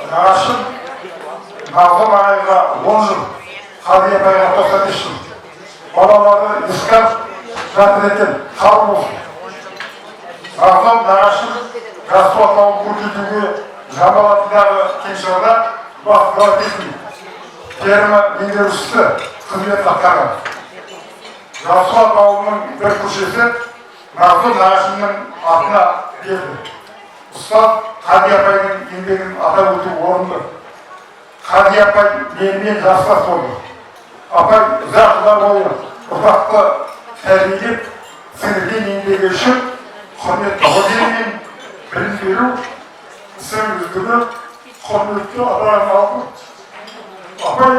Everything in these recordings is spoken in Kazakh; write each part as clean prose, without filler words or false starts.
Nағашым Назым ағайға 10 жыл, Қадия апайға 95 жыл. Балалары ескап жатыр екен, қабыл болсын. Назым нағашым Жасу атауын көркейтуге Жамбыл атындағы кеңшарда бақылау ететін ферма меңгерушісі қызмет атқарған. Жасу атауының бір көшесі Назым нағашымның атына берді. Ұстаз Қадия апайдың еңбегін атап өту орынды. Қадия апай менімен жастас болды. Апай ұзақ жылдар бойы ұрпақты тәрбиелеп, сіңірген еңбегі үшін құрметті орденімен білім беру ісінің үздігі құрметті атағын алды. Апай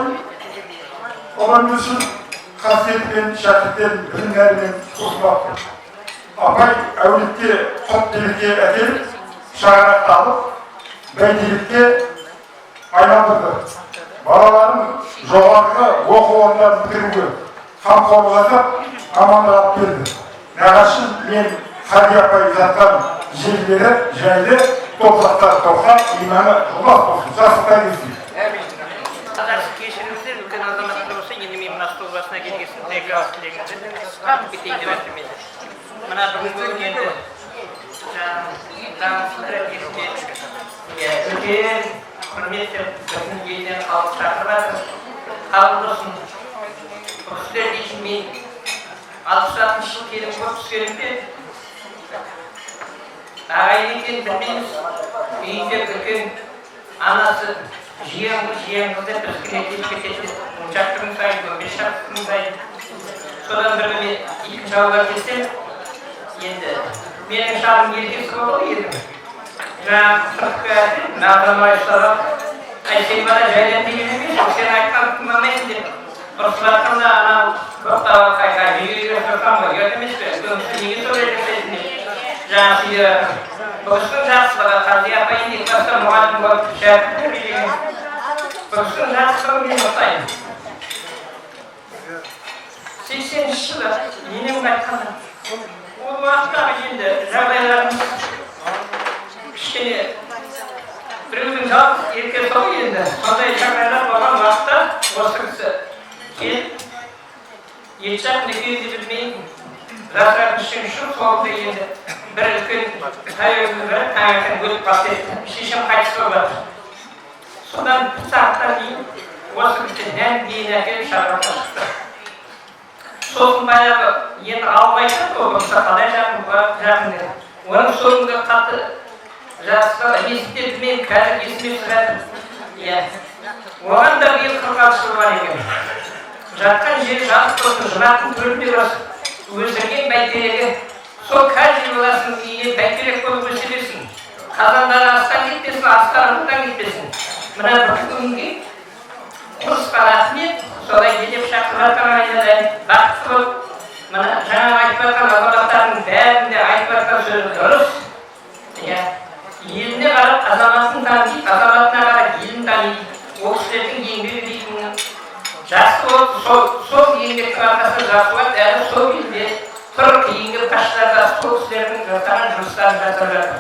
олар үшін қасиетпен, шәкіртпен, білім нәрімен қосылады. Апай әулетке құт береке әкеліп, шаңырақталып, бәйтерекке айналдырды. Балаларын жоғарғы оқу орындарын бітіруге қамқорлық жасап, амандық берді. Нағашым мен Қадия апай жатқан жерлері жайлы, топырақтар тоқсан, иманы ұлас болсын, жасықтай келсін. Кешіріңіздер, үлкен азаматтар болса, енді мен мына стол басына келгесін, тәйгілі тілегіңізді қап кетейін деп әттім еді. Мына бүгін енді дамысылдырып еске үлкен құрметті біздің елден халық шақырып жатыр. Қабыл болсын. Бұл кісілер дейін мен 66 жыл келін көп түскенім бе? Ағайын екен білмейміз. Үйінде үлкен анасы жиен қызы біз күн етіп кетеді. 10 күн сайын, 15 күн сайын. Содан бір күні екінші ауылға келсем, енді менің шағым еркесі болды едім. Жаңағы сыртқы әдім, нағдамай ұстарап, сен бана жайдан деген емес, сен айтқан тыңдамайсың деп. Ұрысып жатқанда анау боқтауға қайқа жүйеге сұрсам ғой, ұят емес пе? Көмісі неге солай жасайсың деп. Жаңағы сүйді жатыр. Бұл кісінің жақсылығы, Қадия апай енді класста мұғалім болып шәкірт берген. Бұл кісінің жақсылығы мен ұқсаймын. 80 жылы енем қайтқанда, ол уақыттағы енді жағдайларымыз кішкене біреудің жалғыз ерке сол енді. Сондай жағдайлар болған уақытта осы кісі келіп, ет жақ некені де білмеймін. Жасыратын үшін солды енді бір үлкен тәуелді бірі таңертең өтіп басты етті. Шешем қайтыс болып жатыр. Содан бір сағаттан кейін осы кісі дән дейін әкеліп шаруаға шықты. Сосын баяғы енді албайтын болса қалай жақын деді. Оның соңында қатты жасқа есітте білмеймін, қазір есіме түсіп жатыр. Оған да биыл 46 жыл бар екен. Жатқан жері жазып тұрсын, жырақтың төрінде болсын. Өсірген бәйтерегі, сол каждый баласының үйіне бәйтерек болып өсе берсін. Қазандары астан кетпесін, астарынан кетпесін. Мына бір күнге құрысқа рахмет, солай келіп шақырып жатқан айнадай бақытты болып, мына жаңа айтып жатқан азаматтардың бәрінде айтып жатқан сөзі дұрыс. Еліне қарап азаматын таниды, азаматына қарап елін таниды. Ол кісілердің еңбегі дейтін жақсы болып, сол еңбектің арқасында жасуат әлі сол елде тұр кейінгі басшыларда сол кісілердің жасаған жұмыстарын жасап жатыр.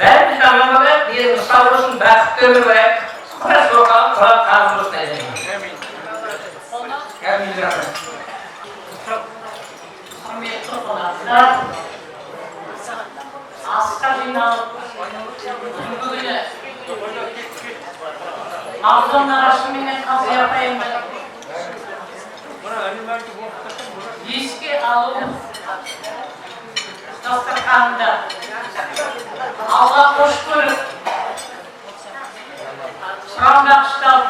Бәріміз аман болайық, еліміз сау болсын, бақытты өмір болайық. Құрас оқалып, құрап қалып болсын айдаймын. Құрметті қонақтар, асқа жиналып, бүгіні Мағзұм нағашым менен Қадия апайымды еске алу дастарханында алға қош көріп, сұрамдағышталып,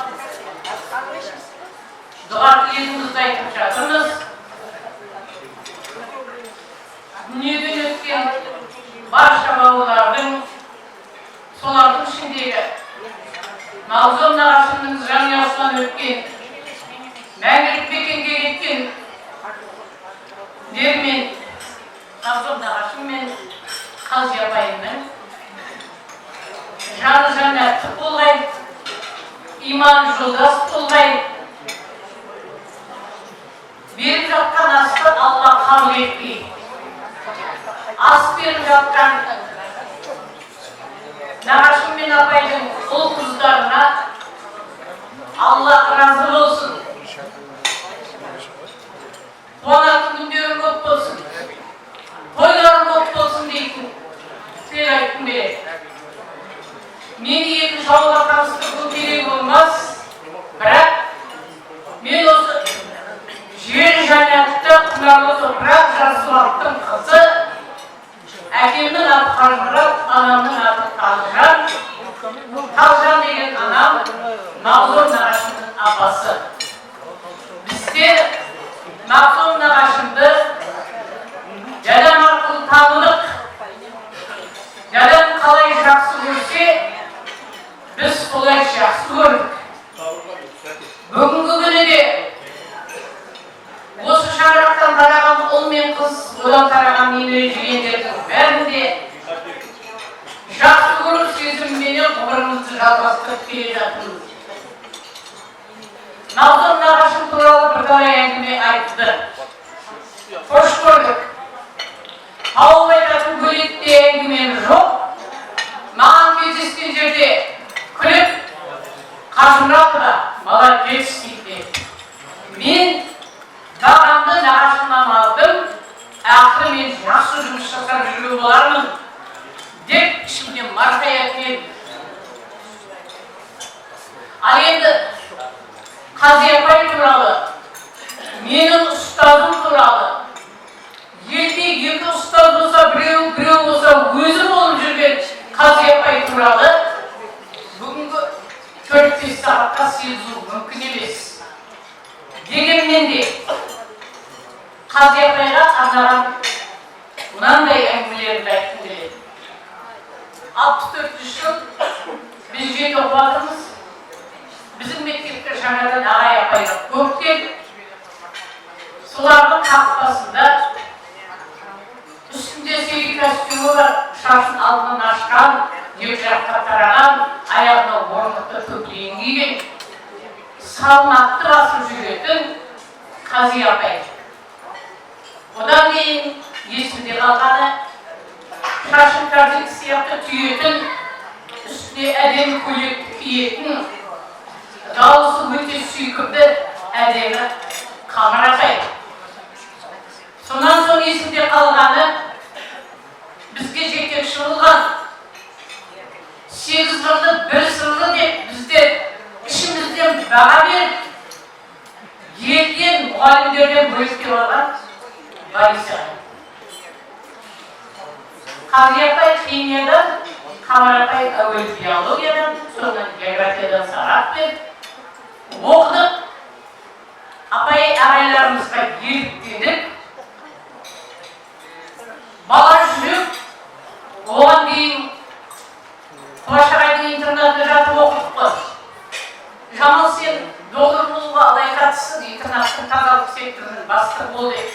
дұға тілегімізді айтып жатырмыз. Дүниеден өткен барша бауырлардың, солардың ішіндегі Мағзұм нағашымның жанұясынан өткен, мәңгілік мекенге кеткен дермен Мағзұм нағашым мен Қадия апайымның жаны жәннаты болғай, иманы жолдас болғай, беріп жатқан асты Алла қабыл етпей, ас беріп жатқан нағашым мен апайдың ұл қыздарына Алла разы болсын. Қуанатын күндерің көп болсын. Тойларың көп болсын дейтін тілек айтқым келеді. Мені екінші ауылға таныстырғым керек болмас, бірақ мен осы жер жәннатта құнарлы топырақ Жасұлақтың қызы, әкемнің аты Қажымұрат, анамның аты Талжан. Талжан деген анам Мағзұм нағашымның апасы. Біздер Мағзұм нағашымды жадам арқылы таныдық. Жадам қалай жақсы көрсе, біз солай жақсы көрдік. Бүгінгі күні де осы шаңырақтан тараған ұл мен қыз, одан тараған немере жиендердің бәрінде жақсы көру сезімменен ғұмырымызды жалғастырып келе жатырмыз. Мағзұм нағашым туралы бірталай әңгіме айтты. Қош көрдік. Тауып айтатын бөлекте әңгімем жоқ. Маған кездескен жерде күліп, Қажымұратова молодец дейді. Мен бағамды нағашымнан алдым, ақыры мен жақсы жұмыс жасап жүрген болармын деп ішімнен марқая келді. Ал енді Қази апай туралы, менің ұстазым туралы, елде екі ұстаз болса, біреу болса, өзі болып жүрген Қази апай туралы бүгінгі 4-5 сағатқа сезу мүмкін емес. Дегенмен де Қази апайға арнаған мынандай әңгімелерді айтқым келеді. 64 жыл біз жеті оқыватырмыз. Біздің мектепке жаңадан ағай апайлар көп келді. Солардың қақпасында үстінде сері костюмі бар, шашын алдынан ашқан, екі жаққа тараған, аяғына орнықты көкірегін киген, салмақты басып жүретін Қази апай. Одан кейін есімде қалғаны шашын кәрдік сияқты түйетін, үстіне әдемі көйлекті киетін, дауысы өте сүйкімді әдемі Қамар апай. Сонан соң есімде қалғаны бізге жетекші болған 8 қырлы 1 сырлы деп біздер ішімізден баға беріп елден мұғалімдерден бөліске алған Бориса. Қази апай химиядан, Қамар апай әуелі биологиядан, соңынан географиядан сабақ беріп оқыдық. Апай ағайларымызға еліктеніп, бала жүріп, оған дейін Құлашағайдың интернатында жатып оқыдық қой. Жамал, сен доғыр болуға лайықтысың, интернаттың тазалық секторының бастығы бол деп.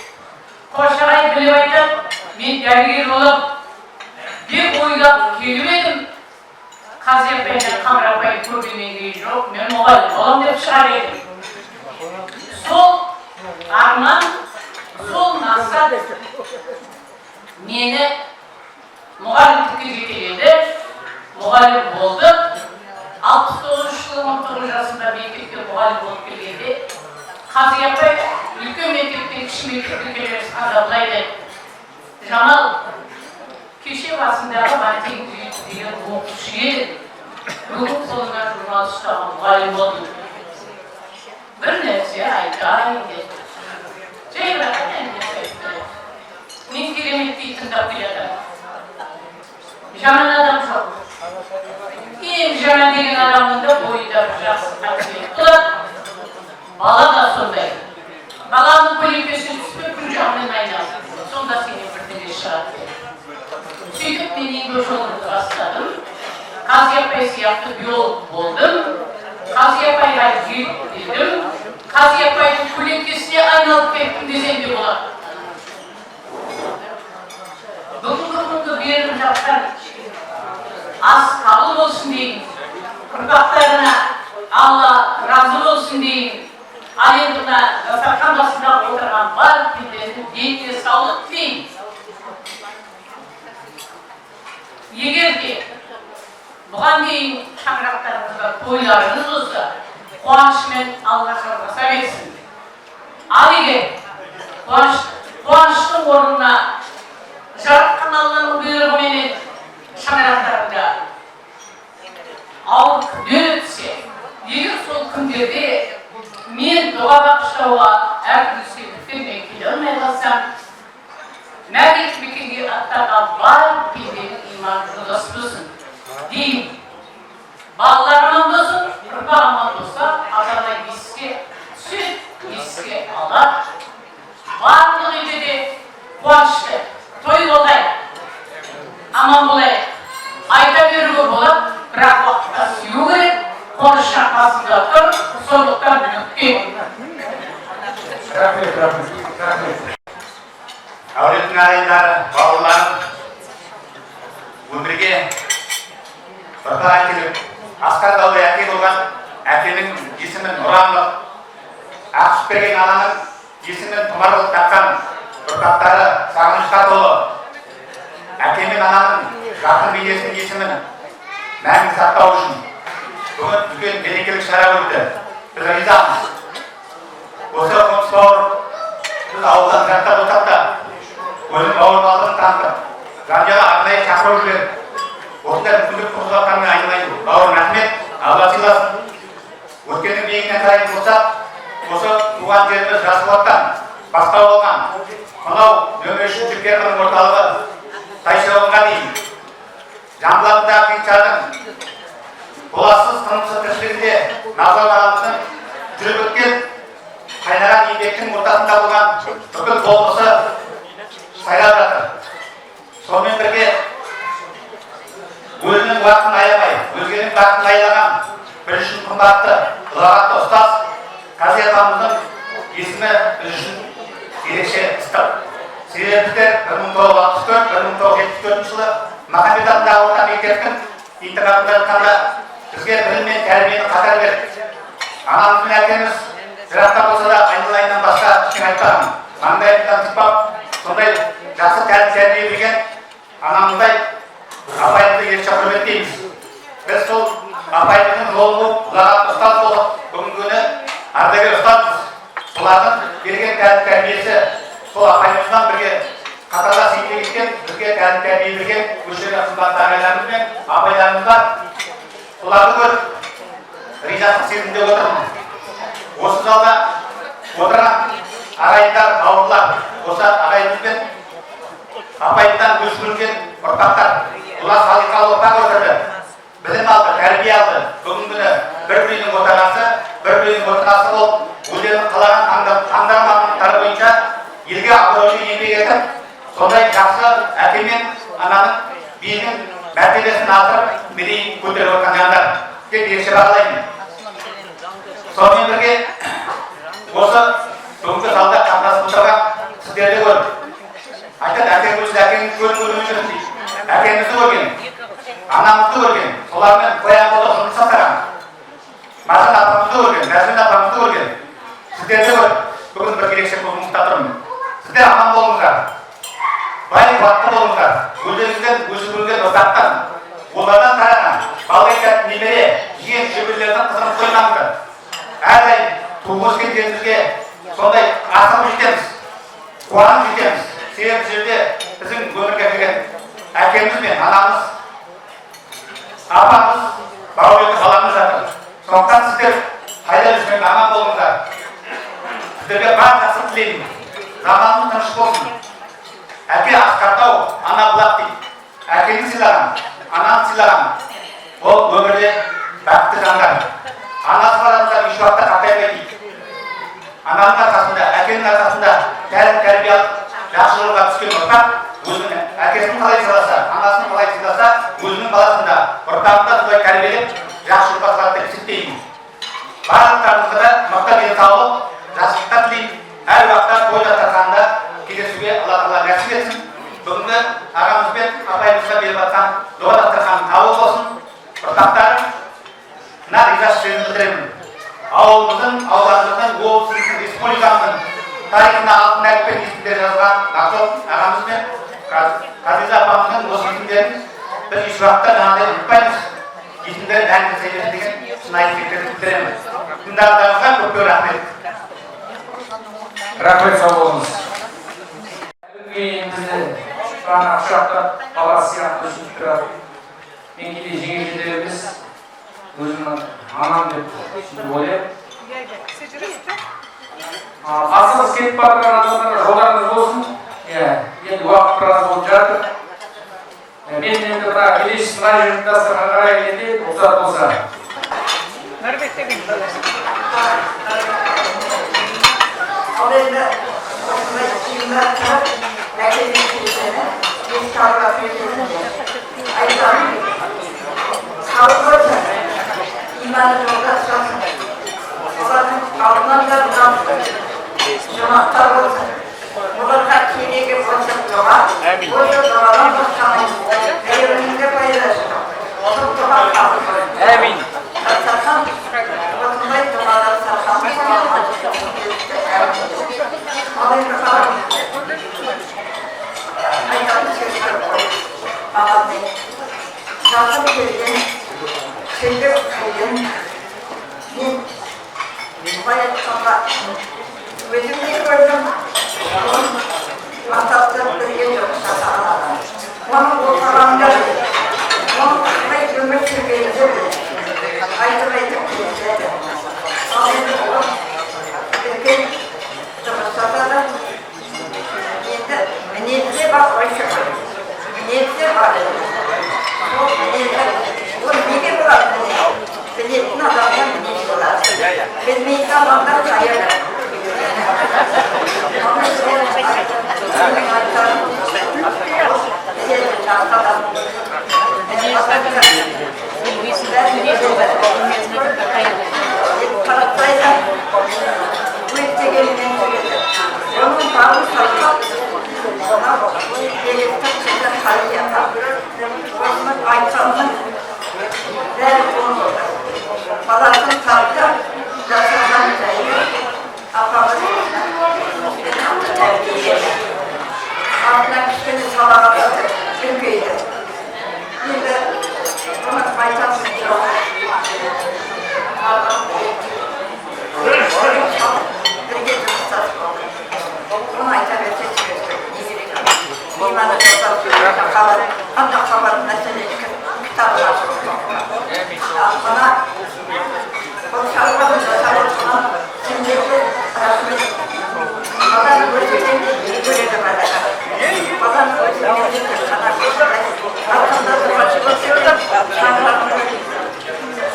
Құлашағай біліп айтады, мен дәрігер болып деп ойлап келіп едім. Қази апай мен Қамар апай көргеннен кейін жоқ, мен мұғалім боламын деп шығар едім. Сол арман, сол мақсат мені мұғалімдікке жетеледі, мұғалім болды. 69 жылы 19 жасында мектепке мұғалім болып келгенде Қази апай үлкен мектептен кіші мектепке келе жатқанда былай деді: Жамал, кеше басындағы Мартин деген оқушы еді, бүгін қолына журнал ұстаған мұғалім болды. Bir нәрсе айтайын деді. Жайбырақ әңгіме айтты. Мен кереметтей тыңдап келеді. Жаман адам жоқ. Ең жаман деген адамның да бойында жақсы қасиет болады. Бала да сондай. Баланың көлеңкесіне түспей күн жағымен айналды. Сонда сенен бірдеңе шығады. Сөйтіп мен еңбек жолымды бастадым. Қази апай сияқты биолог болдым. Қази апайға еліктедім. Қази апайдың көлеңкесіне айналып кеттім десем де болады. Бүгінгі күнгі беріліп жатқан ас қабыл болсын дейін. Ұрпақтарына Алла разы болсын дейін. Ал енді мына дастархан басында отырған бар пенденің деніне саулық тілеймін. қуанышымен алға жалғаса берсін. Ал егер қуаныштың орнына жаратқан Алланың бұйрығыменен шаңырақтарында ауыр күндер өтсе, егер сол күндерде мен дұға бағыштауға әртүрлі себептермен келе алмай қалсам, мәңгілік мекенге аттаған барлық пенденің иманы жолдас болсын деймін. Балалар аман болсын, ұрпақ аман болса, ата-ана еске түседі, еске алады. Барлық үйде де қуанышты, той болайық, аман болайық. Айта беруге болады, бірақ уақытта сүю керек, қонышқан қасында тұр, сондықтан бүккен. Рахмет. Әулеттің ағайындары, балаларым өмірге ұрпақ әкеліп, асқар таудай әке болған әкенің есімін Нұранлық, Ақшүкпеген ананың есімін Тұмарлық таққан ұрпақтары сағынышқа толы. Әке мен ананың жақын бейнесінің есімін мәңгі сақтау үшін бүгін үлкен мерекелік шара өтті. Біз ризамыз. Осы қоныс бауыр біз ауылдан жаттап отырсақ та, өзінің бауырмалдығын танытып, жанұяға арнайы шақыру жіберіп, осындай мүмкіндік туғызғанына айналайын. Бауырым рахмет, Алла сыйласын. Өткеннің биігінен қарайтын болсақ, осы туған жеріміз Жасылаттан бастау алған мынау нөмір 3 ферманың орталығы Тайшығылға дейін Жамбылатындағы кеңшардың толассыз тынымсыз тіршілігінде Назар ағамыздың жүріп өткен қайнаған еңбектің ортасында болған бүкіл болмысы сайрап жатыр. Сонымен бірге өзінің уақытын аямай, өзгенің бақытын айлаған біз үшін қымбатты, ұлағатты ұстаз Қази атамыздың есімі біз үшін ерекше ыстық. Себебі біздер 1964-1974 жылы Махамбет атындағы орта мектептің интернатында жатқанда бізге білім мен тәрбиені қатар берді. Анамыз бен әкеміз жырақта болса да айналайыннан басқа ештеңе айтпаған. Маңдайымыздан тықпап, сондай жақсы тәрбие берген анамыздай апайымызды ерекше құрметтейміз. Біз сол апайымыздың жолын қуып, ұлағатты ұстаз болып, бүгінгі күні ардагер ұстазбыз. Солардың берген тәрбиесі сол апайымыздан бірге қатарлас еңбек еткен, бізге тәрбие берген өшірген қымбатты ағайларымыз бен апайларымыз бар. Соларды көріп ризашылық сезімде отырмын. Осы залда отырған ағайындар, бауырлар, осы ағайымыз бен апайымыздан өсірілген ұрпақтар, олар салиқалы ұрпақ өсірді, білім алды, тәрбие алды. Бүгінгі күні бір-бірінің отағасы, бір-бірінің отағасы болып, өздерінің қалаған таңдамалықтары бойынша елге абыройлы еңбек етіп, сондай жақсы әке мен ананың биігін мәртебесін асырып, мерейін көтеріп отырған жандар деп ерекше бағалаймын. Сонымен бірге осы бүгінгі залда қатынасып отырған сіздерді көріп, айтады, әкеңіз әкеңіз көріп жүрміз дейді. Әкеңізді көрген, анамызды көрген, солармен қоян қолда жұмыс жасаған, Маржан апамызды көрген, Нәзімін апамызды көрген, сіздерді көріп, бүгін бір ерекше көңілімізде тұрмын. Сіздер аман болыңыздар, бай қуатты болыңыздар, өздеріңізден өсірілген ұрпақтан, олардан тараған, балғайтатын немере, жиен шөберелердің қызығын қоймаңыздар. Әрдайым туып өскен жерімізге сондай асығып жетеміз, қуанып жетеміз. Себебі бұл жерде біздің өмірге келген әкеміз бен анамыз, апамыз, бауырлы баламыз жатыр. Сондықтан сіздер қайда жүрсеңіз аман болыңыздар. Сіздерге бар жақсылық тілеймін. Заманымыз тыныш болсын. Әке асқақтау, ана бұлақ дейді. Әкені сыйлаған, ананы сыйлаған. Ол өмірде бақытты жандар. Анасы бар адамдар еш уақытта қартаймайды дейді. Ананың арқасында, әкенің арқасында тәрбие алып, жақсы жолға түскен ұрпақ өзінің әкесін қалай сыйласа, анасын қалай сыйласа, өзінің баласында ұрпағында солай тәрбиелеп, жақсы ұрпақ салады деп есептеймін. Барлықтарыңызға да мықты денсаулық, жақсылыққа тілеймін. Әр уақытта той дастарханында кездесуге Алла Тағала нәсіп етсін. Бүгінгі ағамыз бен апайымызға беріп жатқан дұға дастарханы қабыл болсын. Ұрпақтарына ризашылық сезімін білдіремін. Ауылымыздың, ауданымыздың, облысымыздың, республикамыздың тарихына алтын әріппен есімдер жазған Нақсот ағамыз бен Қазиза апамыздың осы есімдерін біз еш уақытта жаңағыдай ұмытпаймыз. Есімдері бәріміз сәйкес деген шынайы тілектерді білдіремін. тыңдағандарыңызға көп рахмет. Рахмет, сау болыңыз. Бізді ғана құшақтап бала сияқты өсіп тұрады. Мен кейде жеңешелеріміз өзімнің анам деп ойлаймын. Асығыс кетіп бара жатқан адамдарға жолдарыңыз болсын. Енді уақыт біраз болып жатыр. Мен енді мына келесі мына жердің дастарханға қарай келгенде рұқсат болса. Al енді осындай киімдер кіріп, әкелген кездері мен табыра беремін. Айтамын, сау болсын, иманы жолда шығасың. Олардың алдынан да жамақтар болсын. Оларға керегі болсын дұға, осы дұғадан басқаны әйеліңізге пайдасы. Осы дұға қабыл болсын. Әмин. Сарқан, осындай дұғалар сарқан. Алайда қарам, айтатын сөздер қой. Ағамның жасым келген, сөйлеп келген, мен былай айтқанға өзім не көрдім, оның мақтаптан бірге жоқ жасаған. Оның оқығанда, оның қандай өмір сүргенде айтып келеді. Ал енді ол үлкен жұмыстарда енді мінезде бар ойшық, мінезде бар. Ол мінезі, ол неге болады мінез? Білетін адамдар мінез болады. Білмейтін адамдар қайыр. Қаратпайды, өттегенінен жүреді. Оның бауы салтап, еліктің күзі қали атап. Осының айтқанның бәрі оны. Баласын салтап, жасырған жайы, апамыз тәрбиеледі. Артына кішкене салаға үлкейді. Енді оның айтқанның жоқ. Бірге жұмыстас болды. Оны айта берсе сөзді. Иманы жасап қандай хабар мәселе кітабына шығып. Мына бұл шаруаны жасап отырған сендерге рахмет. Баланы көрсеткен көреді балаға. Баланы көрсеткен қана арқында тұрған шаңырағын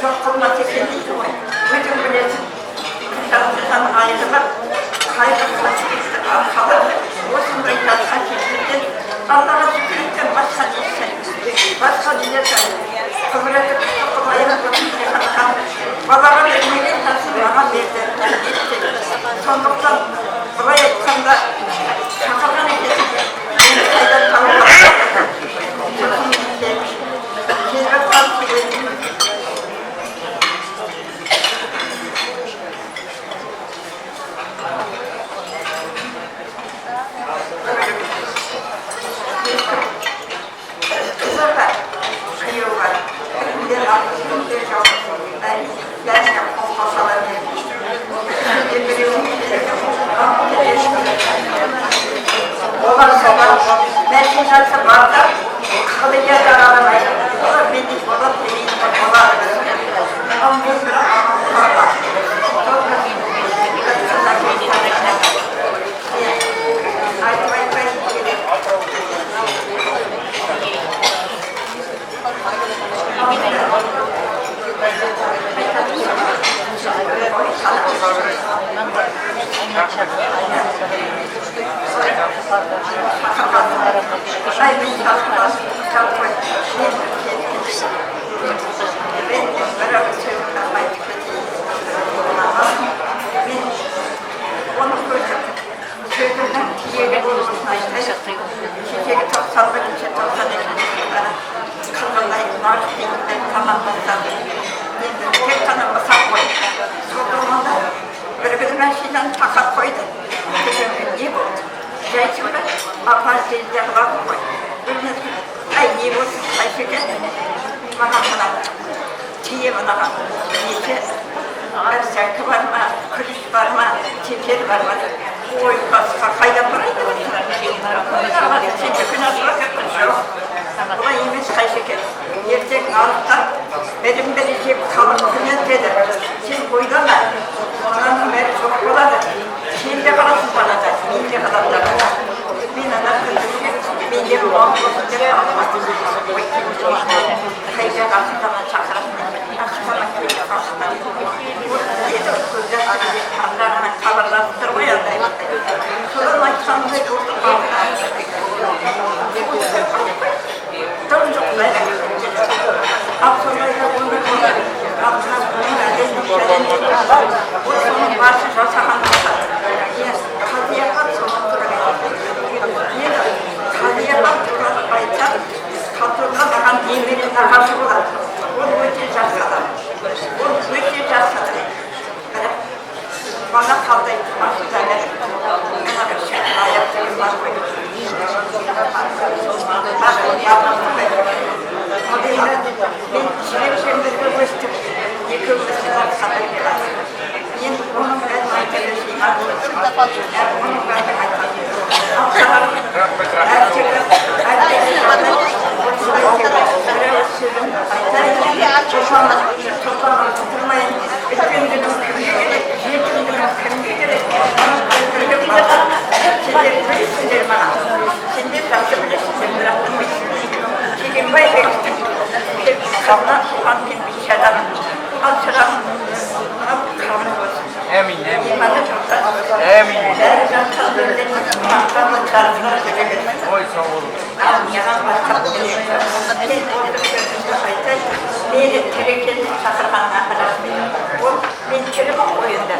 жоқ қылмас екен дейді ғой. Өзің білесің, кітаптан айырылып, қайғы қасиетті арқалап, осындай жасқа келгенден Аллаға шүкір еткен басқа несі, басқа несі, құбіреті күшті құлайын көтінде қатқан, балаға бермеген тасын маған берді. Сондықтан бұлай айтқанда шақырған екенсің, мені қайдан тауып мәшинасы барда қылыға жараламайды. Олар бенде болады, демейді болады. Ал мен бір аман қала. Айтып айтпайды керек. Мәшинаны тақап қойды. Не болды? Жайсың ба? Апар келді қылатын қой. Ай, не болды? Қайсы екен? Маған мына тие мынаған. Неше? сәкі бар ма, күріш бар ма, текер бар ма? Ой, басқа қайда барайды? Сенде күн ашыға кеткен жоқ. Бұлай емес қайшекен. Ертең алықтан бәрін-бәрі жеп халық күнет деді. Сен ойлама, ананың бәрі жоқ болады. Сен де қаласың балада, мен де қаламын. Мен ана күндірген, мен де бұлан болсын деп алмадым. Қайда қасықтаған шақырасың. Қасықтаған кейде қасықтаған. Еді көзді Allah'ın хабарластырмай алдай. Содан айтқанымдай болды қалған. Дым жоқ дайрак. Ал сондайда оны болады. Ал оның әдесінің шәденде бар. Ол соның басы жасаған болса. Қадияға соның тұрып еді. Қадияға тұрып айтса, қатырға маған немере нағашы болады. Ол өте жас адам. Ол өте жас адам. Bana kaldıydı başında bana bir şey ayaklarım var mı? Ben şimdi kırmıştım. Yıkılmışlar sanırlar. Ben onun ben arkadaşıyım. Onun ben Beni terekkenin sakırmanına kadar o ben kelime oyunda.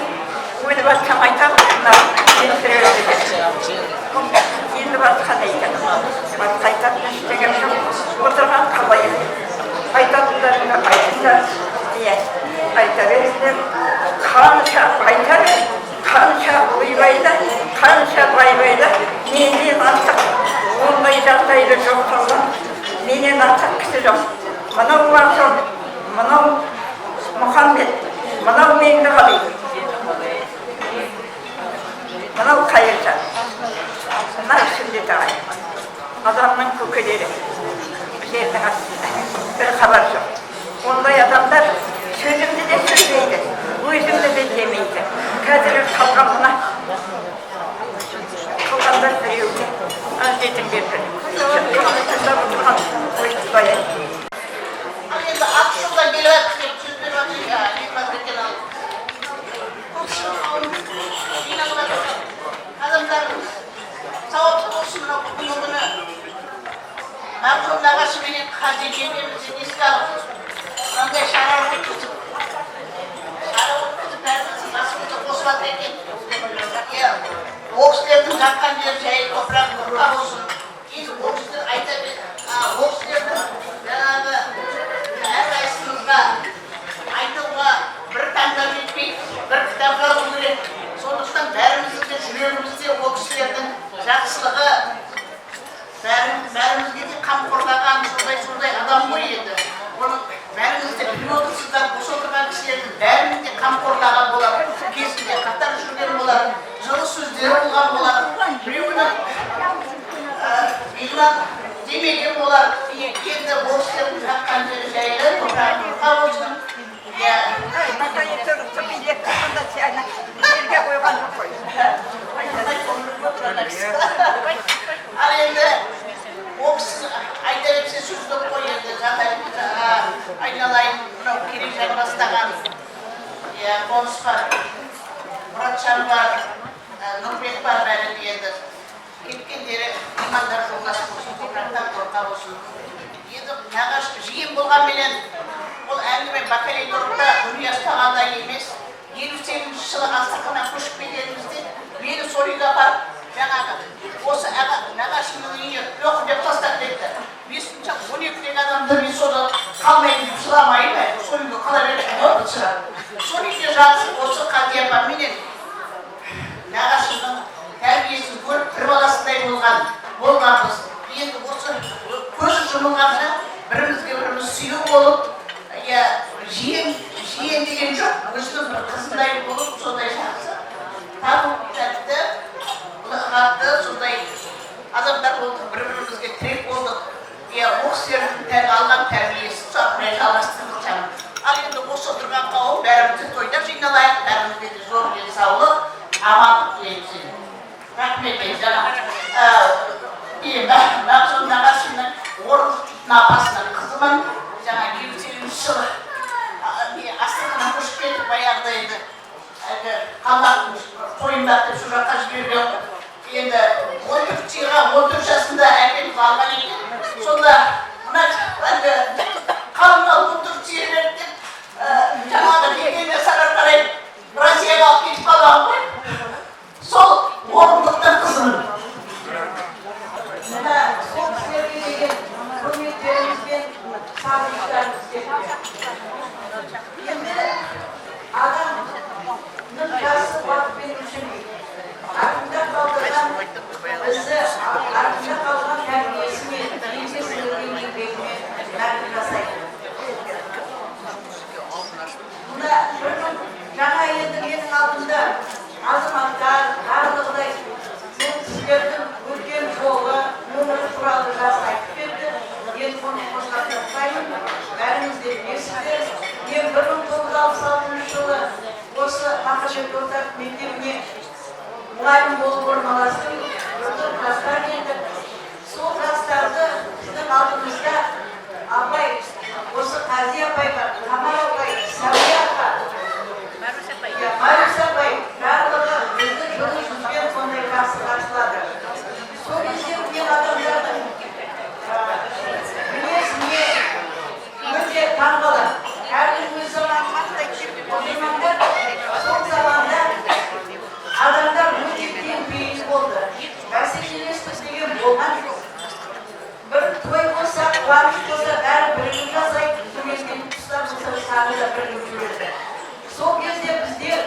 Oyunu başkan aytan bunlar ben söyledim. Şimdi başkan aytan. Başkan aytan işlegen yok. Oturgan kalayı. Aytanlarına aytanlar diye ayta verirler. Kanşa aytar, kanşa uybayla, kanşa baybayla. Neyden artık onday жағдайды жоқ болған. Менен артық кісі жоқ. Мынау Уарсон, мынау Мұхаммед, мынау Меңдіғали, мынау Қайыржан. Мына ішінде тағай. Адамның көкелері. Жердің астында. Bir хабар жоқ. Ондай адамдар сөзімді де сөйлейді, өзімді де демейді. Қазір қалған мына қылғандар біреуге аз жетім берді. Енді ақшылда келіп атып деп сөз беріп атыр я мемлекеттен алып. Адамдарымыз сауапты болсын мынау бүгінгі күні мәрхүм нағашы менен қажы жеңгемізді еске алып мынандай шара өткізіп бәріміздің басымызды қосып жатыр екен. Ол кісілердің жатқан жері жай топырақ нұрға болсын. Енді ол кісілер айта береді. Ол кісілердің жаңағы әрқайсымызға айтуға бір таңдап жетпей, бір кітап жазу керек. Сондықтан бәріміздің де жүрегімізде ол кісілердің жақсылығы, бәрімізге де қамқорлаған сондай адам ғой енді. Оның бәрімізде пилотсыздар бос отырған кісілердің бәріміз де қамқорлаған болар, кезінде қатар жүрген болар, жылы сөздері болған болар, біреуінің миллион демеген болар. Енді ол кісілердің жатқан жері жайлы, топыраққа болсын. Ал енді ол кісі айта берсе сөз көп қой енді айналайын мынау Керейжан бастаған қоныс бар, Мұратжан бар, Нұрбек бар бәрі енді кеткендері имандар жолдас болсын, топырақтан қорқа болсын. Енді нағаш жиен болғанменен ол әңгіме бакалей тұрыпта дүние ұстағанда емес. 58 жылы Астаханнан көшіп келгенімізде мені сол үйге апарып жаңағы осы нағашымның үйіне оқып деп тастап кетті. 12 адамды мен соны қалмайын деп сұрамайын, сол үйге қала беріп болды шығар. Сол үйде жатып осы Қадия апаменен нағашымның тәрбиесін көріп бір баласындай болғанбыз. Енді осы көзі жұмылғанша бірімізге біріміз сүйеу болып, жиен деген жоқ, өзінің бір адамдар болдық, бір-бірімізге тірек болдық. Ол кісілердің алған тәрбиесі сапырай жалғастырдық жаңа. Ал енді осы отырған қауым бәрімізді тойда жиналайық, бәрімізге де зор денсаулық, амандық тілеймін. Рахмет жаңа. Мағзұм нағашымның орын тұтын апасының қызымын. Жаңа 2008 жылы Астанаға көшіп кетіп баяғыда енді қалмақтың тойында деп сол жаққа жіберген. Енді 14 жасында әкеміз алған екен. Сонда мына әлгі қалыңдау 14 сиыр берді деп жаңағы келгенде саған қарай Россияға алып кетіп қалған ғой. Сол орындықтың қызымын. Мына сол кісілерге деген құрметтеріміз бен сағыныштарымыз кетті. Енді адамның жасы уақытпен өлшенбейді. Артында қалдырған бізді, артында қалған тәрбиесімен, еңбек сіңірген еңбегімен мәлім жасайды. Мына жаңа енді менің алдымда азаматтар барлығыдай сол кісілердің өткен жолы, өмірі туралы жас айтып берді. Енді оны қосқанда айтпаймын, бәріңіз де білесіздер. Мен 1966 жылы осы Мақашев орта мектебіне мұғалім болып орналастым. Bütün жастар келді. Сол жастарды біздің алдымызда абай, осы Қази апай бар, Тамара апай, Сәуе апа, Марис апай, барлығы бізді жылы жүзбен сондай жақсы қарсылады. Сол кезде мен адамдардың мінезіне өте таңғаламын. Әркім өз заманында сол заманда адамдар өте тең пейіл болды. Бәсекелестік деген болған жоқ. Бір той болса, қуаныш болса, бәрі бірігіп жасайды. Төменден тұстар болса, тағы да бірігіп жүреді. Сол кезде біздер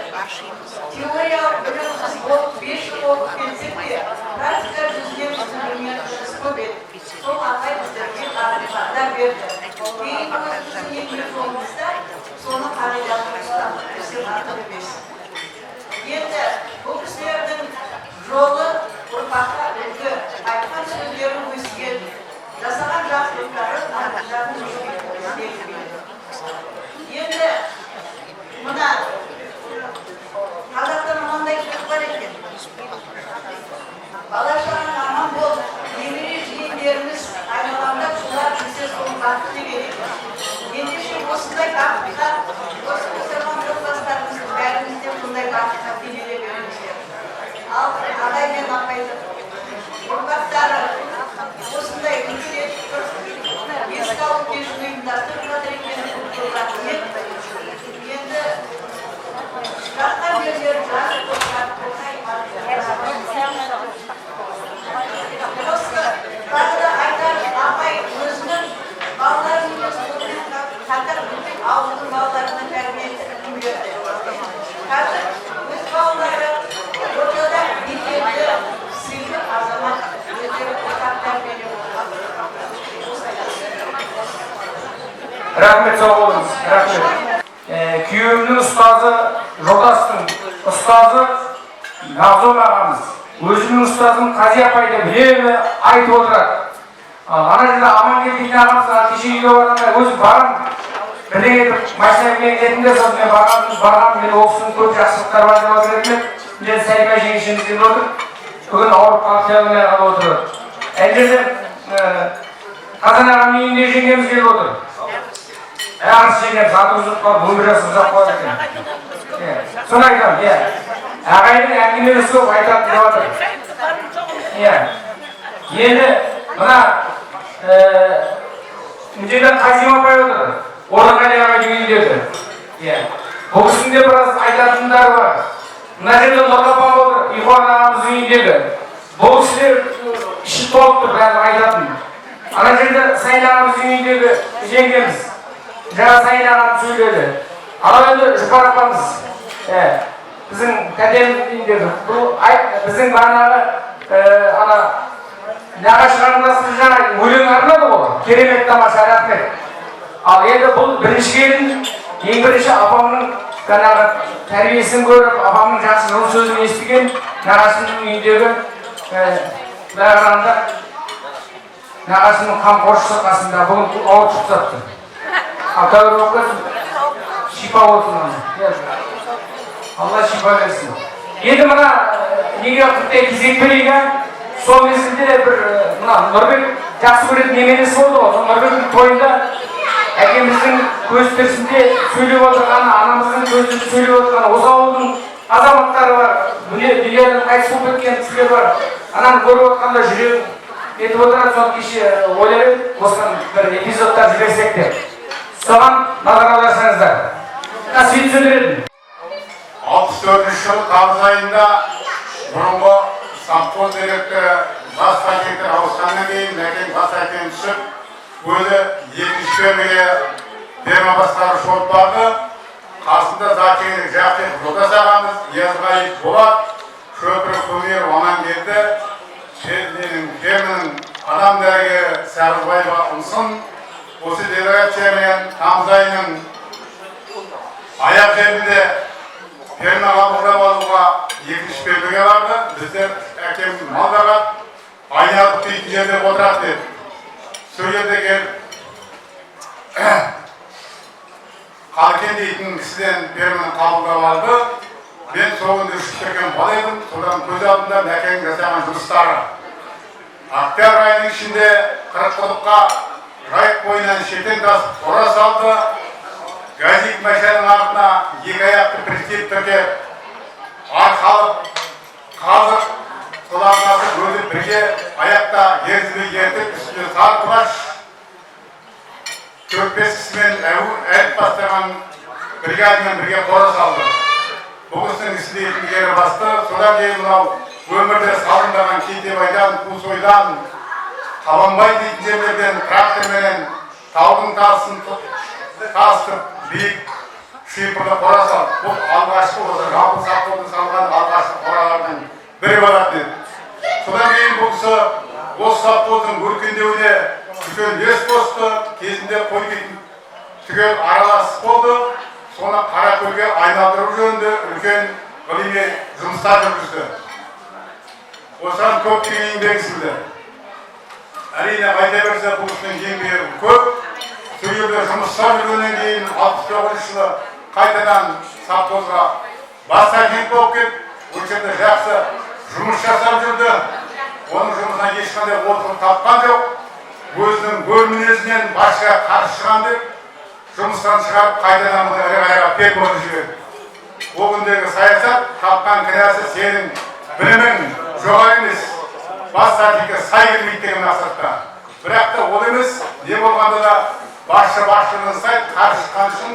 теориялық біліміміз болып, 5 жыл оқып келсек те, практика жүзінде біздің білмейтініміз көп еді. Сол апай біздерге қағидадар берді. Кейін өзіміздің еңбек жолымызда соны қағидатын ұстап өсек артық емес. Енді бұл кісілердің жолы ұрпаққа үлгі, айтқан сөздері өскен, жасаған жақсылықтары артындарын өшпейді. Енді мына қазақтан мынандай сөз бар екен. Бала-шағаң аман бол, немере жиендеріміз айналаңдап шулап жүрсе сол бақыт деген екен. Ендеше осындай бақытқа, осы мұсылман отбасыларымыздың бәріміз де сондай бақытқа кенеле беріңіздер. Ал ағай мен апайдың ұрпақтары осындай үлкен еске алу кешін ұйымдастырып жатыр екенін көп рахмет. Енді жатқан жерлерін жазып қойған осы тағы да айтар апай өзінің балаларын емес сонымен қатар бүкіл ауылдың балаларына тәрбиелеп берді. Қазір өз балалары ортада беделді, сыйлы азамат, өздері ұрпақ тәрбиелеп Рахмет, сау болыңыз. Рахмет. Күйеуімнің ұстазы, жолдастың ұстазы Мағзұм ағамыз. Өзімнің ұстазым Қази апайды үнемі айтып отырады. Ана жерде Амангелді ағамыз кеше үйге барғанда өзім барам. Бірдеңе етіп машина келгенде сосын мен барғам, мен ол кісінің көп жақсылықтары бар деп отыр едім. Мен Сәлима жеңешеміз келіп отыр. Бүгін ауырып қалып келе алмай қалып отыр. Әл жерде Қазан ағам үйінде жеңгеміз келіп отыр. Ағасы жеңгеміз аты ұзып қалып, өмір жасы ұзақ болады екен. Соны айтамын, ағайдың әңгімелесі көп айтады деп отыр. Енді мына мына Қазим апай отыр. Орынғали ағайдың үйіндегі. Бұл кісінің де біраз айтатындары бар. Мына жерде Нұрапан отыр, Иқан ағамыздың үйіндегі. Бұл кісілер іші толып тұр, бәрі айтатын. Ана жерде Сайын ағамыздың үйіндегі жеңгеміз. Жаңа Сайын ағам сөйледі. Ана енді Жұпар апамыз. Біздің кәдеміз үйіндегі. Бұл біздің бағанағы ана нағашы қарындасымыз жаңа өлең арнады ғой. Керемет, тамаша, рахмет. Ал енді бұл бірінші келін, ең бірінші апамның тәрбиесін көріп, апамның жақсы жол сөзін естіген нағашының үйіндегі Құдай қарағанда нағасының қамқоршысы қасында бүгін ауырып шықсапты. Тәуір болып кетсін, шипа болсын оны. Алла шипа берсін. Енді мына неге құттай кезек берейін, сол мезгілде бір мына Нұрбек жақсы көретін немересі болды ғой. Нұрбектің тойында әкеміздің көз тірісінде сөйлеп отырғаны, анамыздың көз тірісінде сөйлеп отырғаны, осы ауылдың азаматтары бар, дүниеден қайтыс болып кеткен кісілер бар. Ананы көріп отырғанда жүрегім етіп отырады. Соны кеше ойлап едім, осыған бір эпизодтар жіберсек деп. Соған назар аударсаңыздар. Свет сөндіретін. 64 жыл тамыз айында бұрынғы совхоз директоры бас директор ауысқаннан кейін Мәкен бас әкем түсіп, өзі екінші фермеге ферма басқарушы болып барды. Қасында Закир Жақиев Жолдас ағамыз, Ниязғали Болат, Шөпір Кумир Амангелді, ферменің адам дәрігері Сәрібаева Ұмсын, осы делегациямен тамыз айының аяқ жерінде фермаға қабылдап алуға екінші фермеге барды. Біздер әкем мал бағат, айналып дейтін жерде отырады деді. Сол жерде келіп Қалкен дейтін кісіден ферманы қабылдап алды. Мен сол күнде ұшып келген бала едім. Содан көз алдымда Мәкеннің жасаған жұмыстары. Октябрь айының ішінде Қырыққұдыққа жайық бойынан шетен тасып қора салды. Газик машинаның артына екі аяқты прицеп тіркеп, арқалып, қазық, құлағынасы өзі бірге аяқта ертіп үстіне сары құлаш 4-5 кісімен әліп бастаған бригадымен бірге қора салды. Бұл кісінің істейтін жері басты. Содан кейін мынау өмірде салынбаған Кетебайдан, Қусойдан, Қабанбай дейтін жерлерден тракторменен таудың тасын тастып, биік шипырды қора салды. Бұл алғашқы осы жабыл совхозы салған алғашқы қоралардың бірі болатын еді. Содан кейін бұл кісі осы совхоздың өркендеуіне үлкен үлес қосты. Кезінде қой кетін түгел аралас болды. Соны Қаракөлге айналдыру жөнінде үлкен ғылыми жұмыстар жүргізді. Осыған көптеген еңбек сіңді. Әрине айта берсе бұл кісінің еңбегі көп. Сол жерде жұмыстар жүргеннен кейін 69 жылы қайтадан совхозға бас әкім болып кетті. Ол жерде жақсы жұмыс жасап жүрді. Оның жұмысына ешқандай олқылық тапқан жоқ. Өзінің өр мінезінен басшыға қарсы шығам деп жұмыстан шығарып қайтадан мұны ірі-қараға ферманы жіберді. Ол күндегі саясат тапқан кінәсі сенің білімің жоғары емес, бас сәтіге сай келмейді деген мақсатта. Бірақ та ол емес, не болғанда да басшылығын сай қарсы шыққан үшін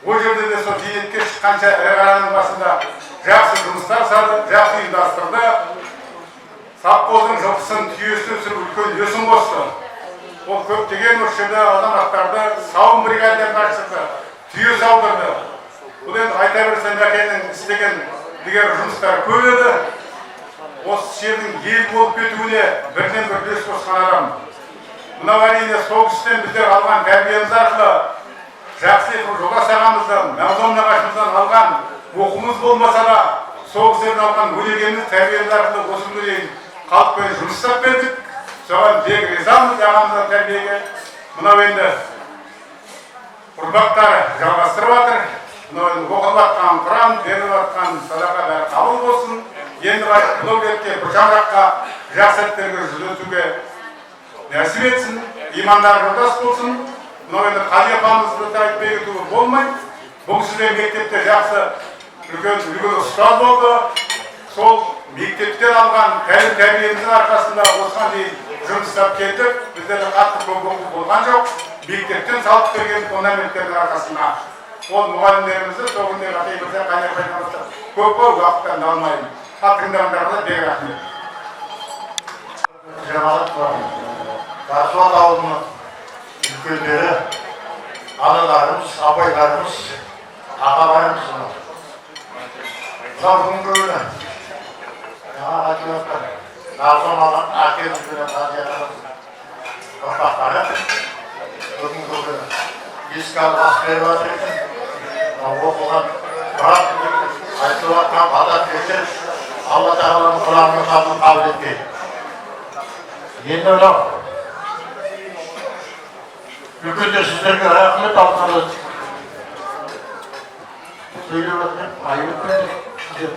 ол жерде де сол зейнетке шыққанша ірі-қараның басында жақсы жұмыстар салды, жақсы ұйымдастырды. Совхоздың жылқысын түйесін өсіріп үлкен үлесін қосты. Ол көптеген мөлшерде азаматтарды сауын бригадаларын ашты, түйе саудырды. Бұл енді айта берсем Мәкеннің істеген деген жұмыстары көп еді. Осы жердің ел болып кетуіне бірден бір үлес қосқан адам. Мынау әрине сол кісіден біздер алған тәрбиеміз арқылы жақсы Жолдас ағамыздан, Мағзұм нағашымыздан алған оқуымыз болмаса да, сол кісіден алған өнегеміз тәрбиеміз арқылы осы күнге дейін халықпен жұмыс жасап бердік. Соған бек ризамыз ағамыздан тәрбиеге. Мынау енді ұрпақтары жалғастырып жатыр. Мынау енді оқылып жатқан Құран, беріліп жатқан садақа бәрі қабыл болсын. Енді бұл ретте бір жаққа жақсы сәттерге жүзетуге нәсіп етсін, имандар жолдас болсын. Мынау енді Қали апамызды да айтпай кетуге болмайды. Бұл кісілер мектепте жақсы үлкен ұстаз болды. Сол мектептен алған тәрбиеміздің арқасында осыған дейін жұмыс жасап келдік. Біздерде қатты көп оқу болған жоқ. Мектептен салып берген фундаменттердің арқасында. Ол мұғалімдерімізді сол күнде қатай бірде қайнар қайнамызды көп уақыттан алмаймын. Қатырыңдарыңдарда бек рахмет. Қарсуат ауылының үлкендері, аналарымыз, апайларымыз, ағаларымыз. Бүгінгі күні жаңа айтып жатқан Мағзұм әкеміз бен Ғазияның ұрпақтары бүгінгі күні еске алып ас беріп жатыр екен. Оқылған Құран айтып жатқан бата кешір Алла тағаланың құлағына қабыл етпейді. Енді мынау үлкендер сіздерге рахмет алдыңыз. Сөйлеп отырған айып өткен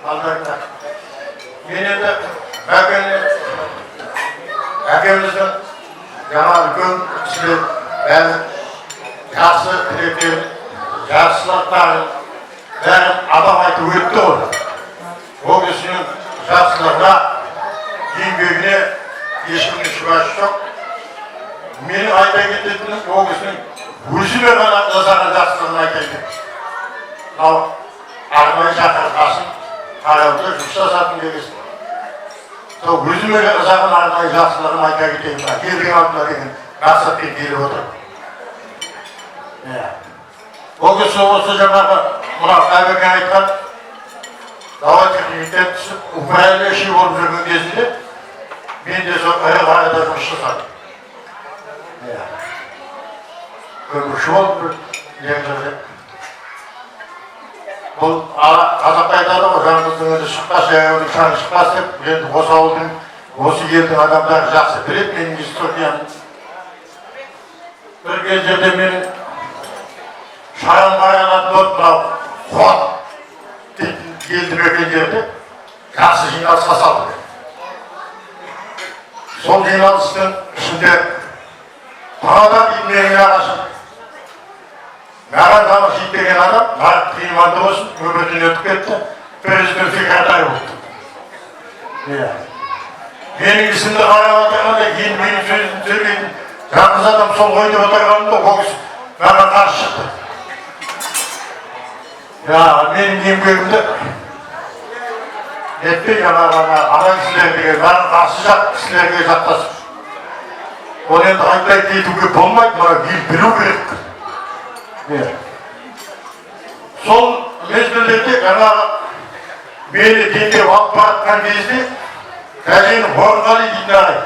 алдарында. Мен енді әкеміздің жаңа үлкен кісілер бәрі жақсы тілектер, жақсылықтарын бәрін адам айтып өтті ғой. Ол кісінің жақсылығына, еңбегіне ешкімнің шүбәсі жоқ. Менің айта кететінім ол кісінің өзіме ғана жасаған жақсылығын айта кетеді. Ал арнайы шақырғасын қарауды жұмыс жасатын дегесін. Сол өзіме жасаған арнайы жақсылығын айта кетейін. Келген алдына деген мақсатпен келіп отыр. Ол кісі осы жаңағы мынау әбеке айтқан давайте комитет түсіп управляющий болып жүрген кезінде мен де сол ірі қарада жұмыс жасадым. Көмірші болып еңгірді. Бұл қазақта айтады ғой, жаңғыздың өзі шықпас, жаяудың шаңы шықпас деп, енді осы ауылдың, осы елдің адамдары жақсы біледі менің историямды. Бір кездерде мен шағын қарағанды болып мынау қуат дейтін елді мекендерде жақсы жиналысқа салды. Сол жиналыстың ішінде тағадан дейтін менің ағашым. Маған дамы жетпеген адам, нарық қиыманды болсын, өмірден өтіп кетті, президент секретарь болды. Менің есімді қарап отырғанда, енді менің сөзімді сөйлейтін жалғыз адам сол ғой деп отырғанымда, ол кісі маған қарсы шықты. Менің еңбегімді етпей жаңағы ана кісілерге, маған қарсы жақ кісілерге жақтасып. Ол енді айтпай кетуге болмайды, мына ел білу керек. Сол мезгілдерде жаңағы мені демеп алып баратқан кезде Кәженің Орынғали дейтін ағай.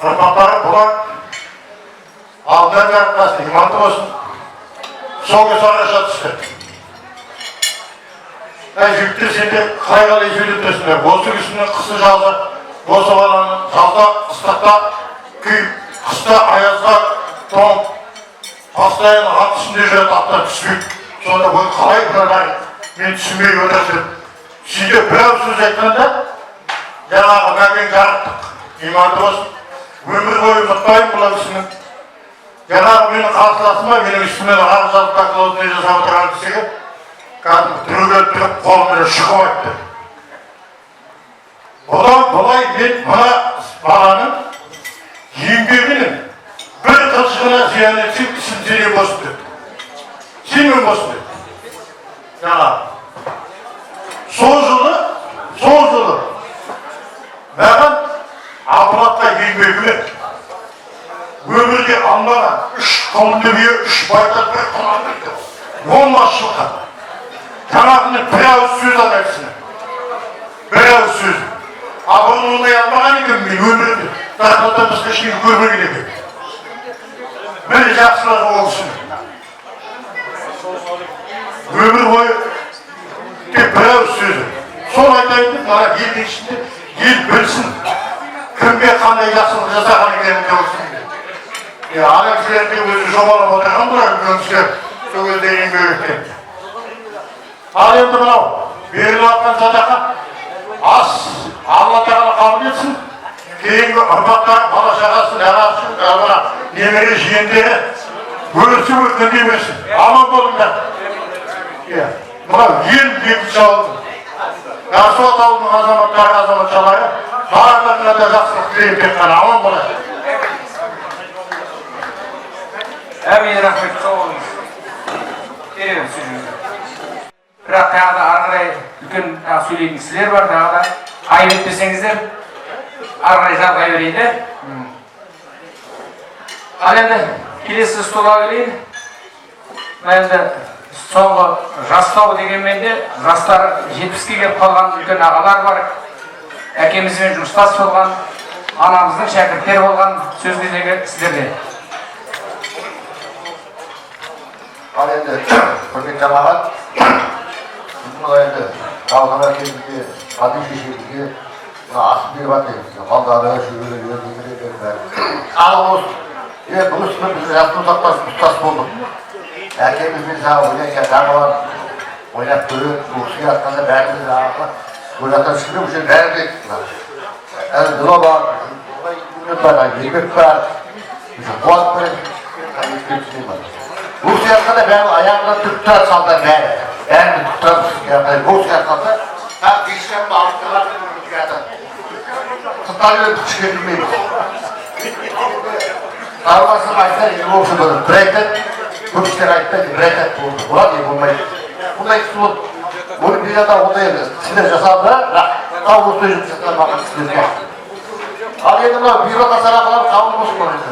Ұрпақтары бұлар алдынан жарқасын, иманды болсын. Сол кез араша түсті. Жігіттер сендер қалай сөйлетесіңдер. Осы кісінің қысы жазы, осы баланың жазда, ыстықта күйіп, қыста аязға тоңып, постоянно ат үстінде жүреді, аттан түспейді. Сонда бұл қалай бұлар мен түсінбей отырсың. Сөйте бірау сөз айтқанда, жаңағы мәкен жарықтық, иманды болсын. Өмір бойы ұмытпаймын бұл кісінің. Жаңағы менің қарсыласыма, менің үстімен арыз жазып бақылауды жасап отырған кісіге кәдімгі түрегеліп тұрып қолыммен шұқып айтты. Бұдан бұлай мен мына баланың еңбегінің бір қылшығына зиян етсек, ісін сенен босып деді. Сенен босып деді. Жаңағы. Сол жылы маған аппаратқа еңбегімен өмірде алмаған 3 құлынды бие, 3 байтақ бір құланды 10 бас жылға. Жаңағының бір ауыз сөз анайсыны. Бір ауыз сөз. Абырын олай алмаған екен мен өмірде. Тақылдан басқа шейін көрмеген екен. Бір жақсылығы олсын. Өмір бойы тек бір ауыз сөзі. Сол айтайын деп, мына елдің ішінде ел білсін. Кімге қандай жақсылық жасаған екенінде олсын. Ана кісілерде өзі жобалап отырған бұлар, үлкен кісілер. Сол кезде еңбек еткен. Ал енді мынау, беріліп атқан садақа, ас, Алла тағала қабыл етсін. Кейінгі ұрпақтар, бала шағасын, ағасын, немере жиендері өрісі өркендемесін. Аман болыңдар. Мынау ел бекітші ауылдың. Асуат ауылдың азаматтары, азаматшалары, барлығына да жақсылық тілеймін тек қана. Аман болайық. Әмин, рахмет, сау болыңыз. Керемет сөйлеңіз. Бірақ тағы да ары қарай үлкен сөйлейтін кісілер бар, тағы да айып етпесеңіздер, ары қарай жалғай берейді. Ал енді келесі столға келейін. Енді соңғы жастау дегенмен де жастар 70-ке келіп қалған үлкен ағалар бар. Әкемізбен жұмыстас болған, анамыздың шәкірттері болған сөз кезегі сіздерде. Ал енді құрметті жамағат, бұл енді қалғана кезінде, адil кешелікке Asıl bir bak dedim. Vallahi şöyle al olsun. Bunun üstüne biz yaptığımız hatta ustas bulduk. Erkeğimiz bir daha oynayken var. Oynayıp duruyor. Bursu yatkanda verdiğimiz ağırlıkla. Buradan çıkıyor bu şey verdik. Yani dula var. Bunlardan yemek var. Boğaz böyle. Bursu yatkanda ben ayağımdan tuttular saldan ver. Ben de tuttular yani Bursu yatkanda. Ben geçken bağırtılar. Kıtlarıyla çıkartmayayım. Arvasın ayetler gibi olsun böyle. Bırakın. Bu işler ayetler gibi bırakın. Ulan diye bulmayı. Bunda ikisi olur. Bunu bir yada onda yeriz. Size cesadı. Tam bu suyun cesadı bakın istiyoruz. Al yedim lan. Bir yada sana falan kavrulmasın orası.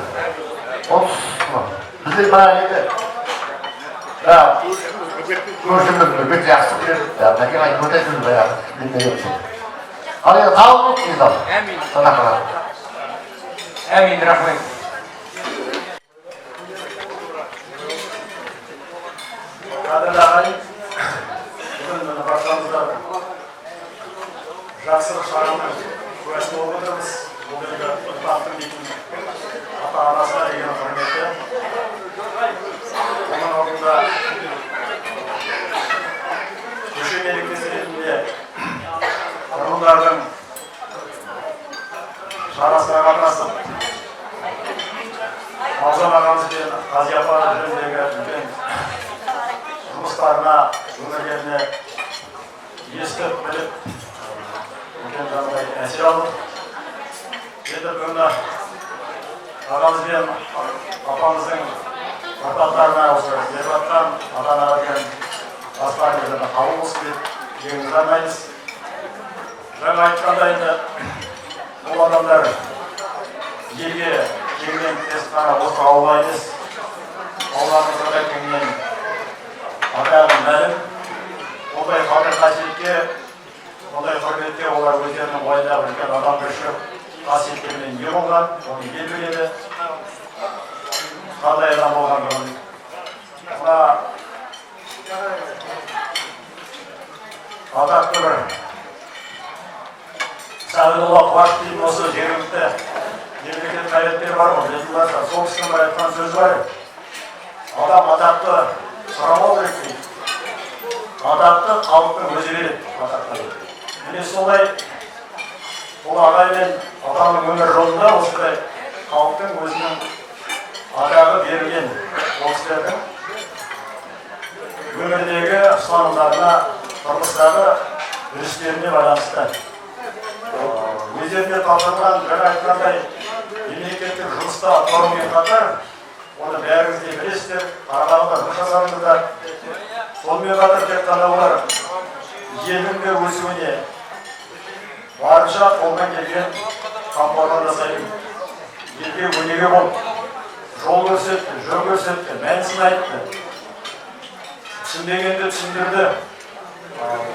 Olsun. Bizi bana yedi. Ya. Görüşümüz bir yaksın bir. Ya ne kadar kötüsünüz be ya. Bilmiyorum. Al yedim kavrulmasın insan. Sana kadar. Amin, rahmet. Qadrli ағайын, бүгін міне баршамызда жақсылық шағының куәсі болып отырмыз. Бұл жерде ұрпақтың дейтін ата-анасына деген құрметі. Оның орнында көше мерекесі ретінде тұрғындардың шарасына қатынасып, Мағжан ағамыз бен Қази апа жөніндегі үлкен жұмыстарына, өмірлеріне естіп, біліп, үлкен жағдай әсер алдық. Енді бүгін ағамыз бен апамыздың ұрпақтарына осы беріп жатқан ата-анаға деген бастарыңыздан қабыл болсын деп жеңімізді арнаймыз. Жаңа айтқандай енді бұл адамдар елге келген тез қана осы ауылға емес, ауламызға да келген атағы мәлім. Ондай қадір-қасиетке, ондай құрметке олар өздерінің ойындағы үлкен адамгершілік қасиеттерімен ие болған, оны ел біледі. Қандай адам болғандығын. Мына атақты бір Сәбидолла Қуат деген осы жергілікті мемлекет қайраткері бар ғой, білесіздер, сол кісінің бір айтқан сөзі бар. Адам атақты сұрамау керек дейді. Атақты халықтың өзі береді, атақты. Міне солай бұл ағай мен атаның өмір жолында осындай халықтың өзінің атағы берілген ол кісілердің өмірдегі ұстанымдарына, тұрмыстағы үрістеріне байланысты. Өздеріне тапсырылған жаңа айтқандай мемлекеттік жұмыста атқарумен қатар, оны бәріңіз де білесіздер, қарағандыда жұмыс жасадыңыздар. Сонымен қатар тек қана олар елдің де өсуіне барынша қолдан келген қамқорлық жасайды. Елге өнеге болып, жол көрсетті, жол көрсетті, мәнісін айтты. Түсінбегенді түсіндірді,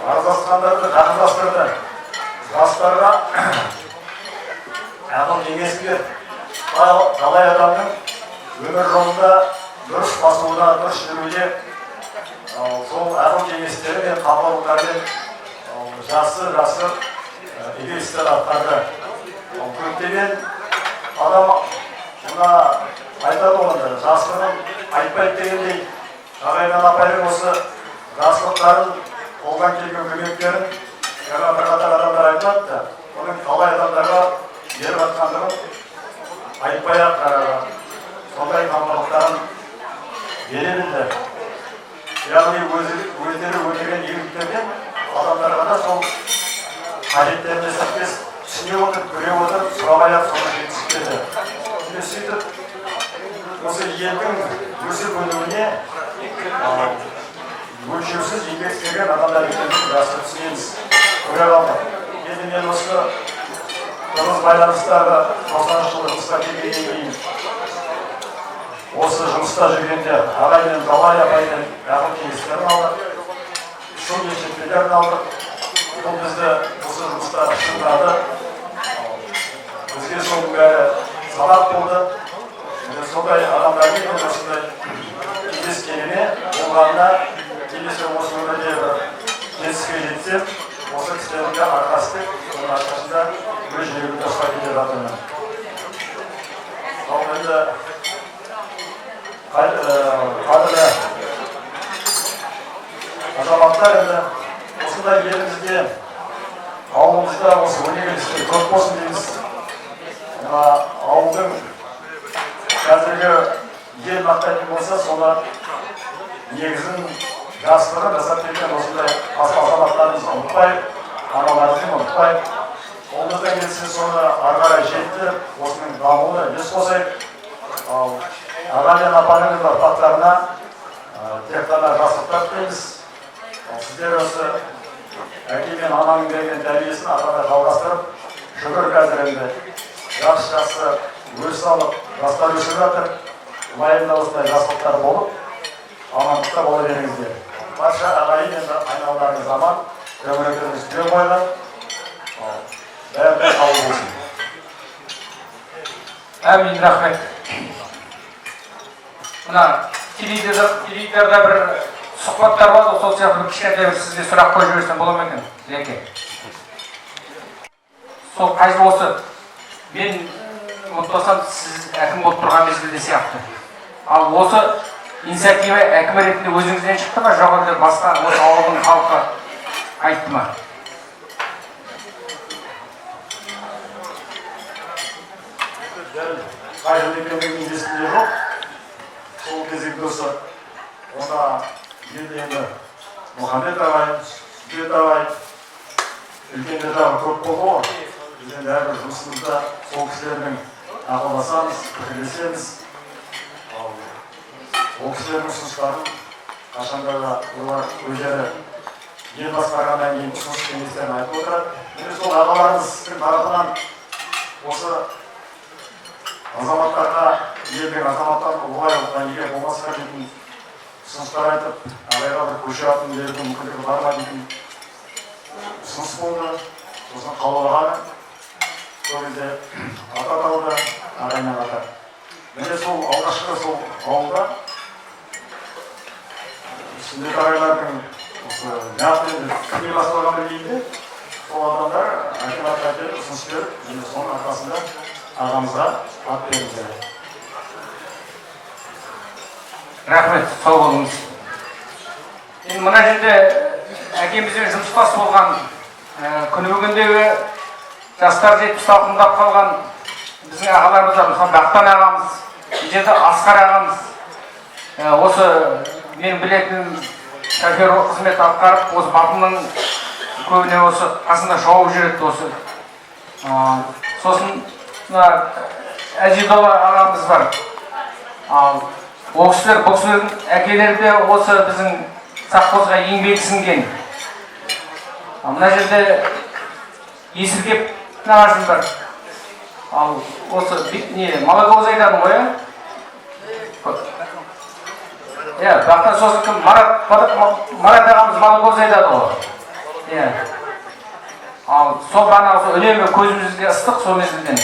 араласқандарды жақындастырды. Жастарға ақыл кеңес берді. Талай адамның өмір жолында дұрыс басуына, дұрыс жүруіне сол ақыл кеңестері мен қамқорлықтармен жасы игі істер атқарды. Көптеген адам мына айтады ғой, жасырын айтпайды дегендей, ағайын апайдың осы жасылықтарын, қолдан келген көмектерін жаңа бірқатар адамдар айтады, оның талай адамдарға беріп жатқандығын айтпай-ақ сондай қамқорлықтарын бере білді. Яғни өздері өтеген еңбектерден адамдарға да сол қажеттеріне сәйкес түсіне отырып, көре отырып, сұрабай-ақ соны жеткізіп берді. Сөйтіп осы елдің өсіп-өнуіне өлшеусіз еңбек істеген адамдар екенін жақсы түсінеміз. Көре қалдық. Енді мен осы тығыз байланыстағы 90 жылы жұмысқа келгеннен кейін осы жұмыста жүргенде ағай мен талай апаймен ақыл кеңестерін алдық, шын ешетпелерін алдық. Бұл бізді осы жұмыста шыңдады. Бізге соның бәрі сабақ болды. Сондай адамдармен осындай кездескеніне болғанына келесі осы өмірде бір жетістікке жетсем, осы кісілердің арқасы, соның арқасында өз жерімді жасқа келе жатырмын. Ал енді қадірлі азаматтар, енді осындай елімізде, ауылымызда осы өнегелістер көп болсын дейміз. Ауылдың қазіргі ел мақтайтын болса, соны негізін жастығын жасап кеткен осындай азаматтарымызды ұмытпайық, аналарымызды ұмытпайық. Қолымыздан келсе соны ары қарай жетілдіріп, осының дамуына үлес қосайық. Ал аға мен апаның ұрпақтарына тек қана жақсылықтар тілейміз. Сіздер осы әке мен ананың берген тәрбиесін ары қарай жалғастырып, шүкір қазір енді жақсы өс алып, жастар өсіп жатыр. Лайында осындай жақсылықтар болып, амандықта бола беріңіздер. Барша ағайын енді айналдарыңыз аман, өміріңіз түзел қойған. Бәрі қабыл болсын. Әмин, рахмет. Мына теледидарда бір сұхбаттар болады, сол сияқты бір кішкентай бір сізге сұрақ қойып жіберсем бола ма екен? Жәке. Сол қайсы осы мен ұмытпасам сіз әкім болып тұрған мезгілде сияқты. Ал осы инициатива әкім ретінде өзіңізден шықты ма, жоқ әлде басқа осы ауылдың халқы айтты ма? Қайырлы екендігінің есінде жоқ. Сол кезек досы, онда енді Мұхаммед ағай, Сүбет ағай, үлкендер жағы көп болды ғой. Біз енді әрбір жұмысымызда сол кісілердің ақылдасамыз, пікірлесеміз. Ол кісілердің ұсыныстарын қашанда да олар өздері ел басқарғаннан кейін ұсыныс кеңестерін айтып отырады. Міне сол ағаларымыздың тарапынан осы азаматтарға, елдің азаматтарын ұлғай неге болмасқа дейтін ұсыныстар айтып, ағайға бір көше атын берудің мүмкіндігі бар ма дейтін ұсыныс болды. Сосын қаулағаны сол кезде ата атауды ағаймен ата. Міне сол алғашқы сол ауылда Сүндет ағайлардың осы неғып кімге басталған білгенде сол адамдар акиматқа келіп ұсыныс беріп, және соның арқасында ағамызға ат беріңіздер. Рахмет, сау болыңыз. Енді мына жерде әкемізбен жұмыстас болған, күні бүгіндегі жастар жетіп салқындап қалған біздің ағаларымыз бар. Мысалы Бақтан ағамыз, жерде Асқар ағамыз, осы мен білетін шофер қызмет атқарып, осы батынның көбіне осы қасында шауып жүреді осы. Сосын Әжидолла ағамыз бар. Ол кісілердің әкелері де осы біздің совхозға еңбек сіңген. Мына жерде Есіркеп нағашым бар. Ал осы Малаковзайдан ғой, Бақтан сосын кім? Марат ағамыз Малаковзайдан ғой. Ал сол бағанағы үнемі көзімізге ыстық сол мезгілден.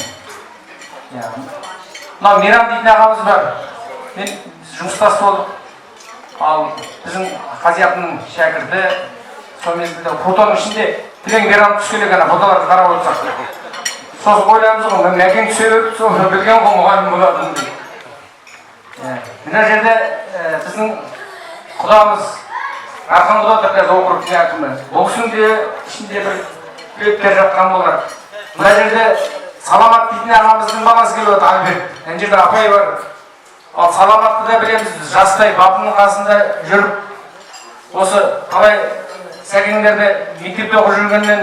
Мынау Мейрам дейтін ағамыз бар. Мен жұмыстас болдық. Ал біздің Қазияптың шәкірті сол мезгілде фотоның ішінде тілең Мейрам түскелек ана фотоларды қарап отырсақ. Сосын ойлаймыз ғой, мәкең түсе беріп, сол білген ғой мұғалім болатын дейді. Мына жерде біздің құдамыз Арқан құда қазір округтің әкімі. Ол кісінің де ішінде бір түлектер жатқан болар. Мына жерде Саламат дейтін ағамыздың баласы келіп отыр, Альберт. Мына жерде апай бар. Ал Саламатты да білеміз, біз жастай бабының қасында жүріп, осы қалай сәкеңдерді мектепте оқып жүргеннен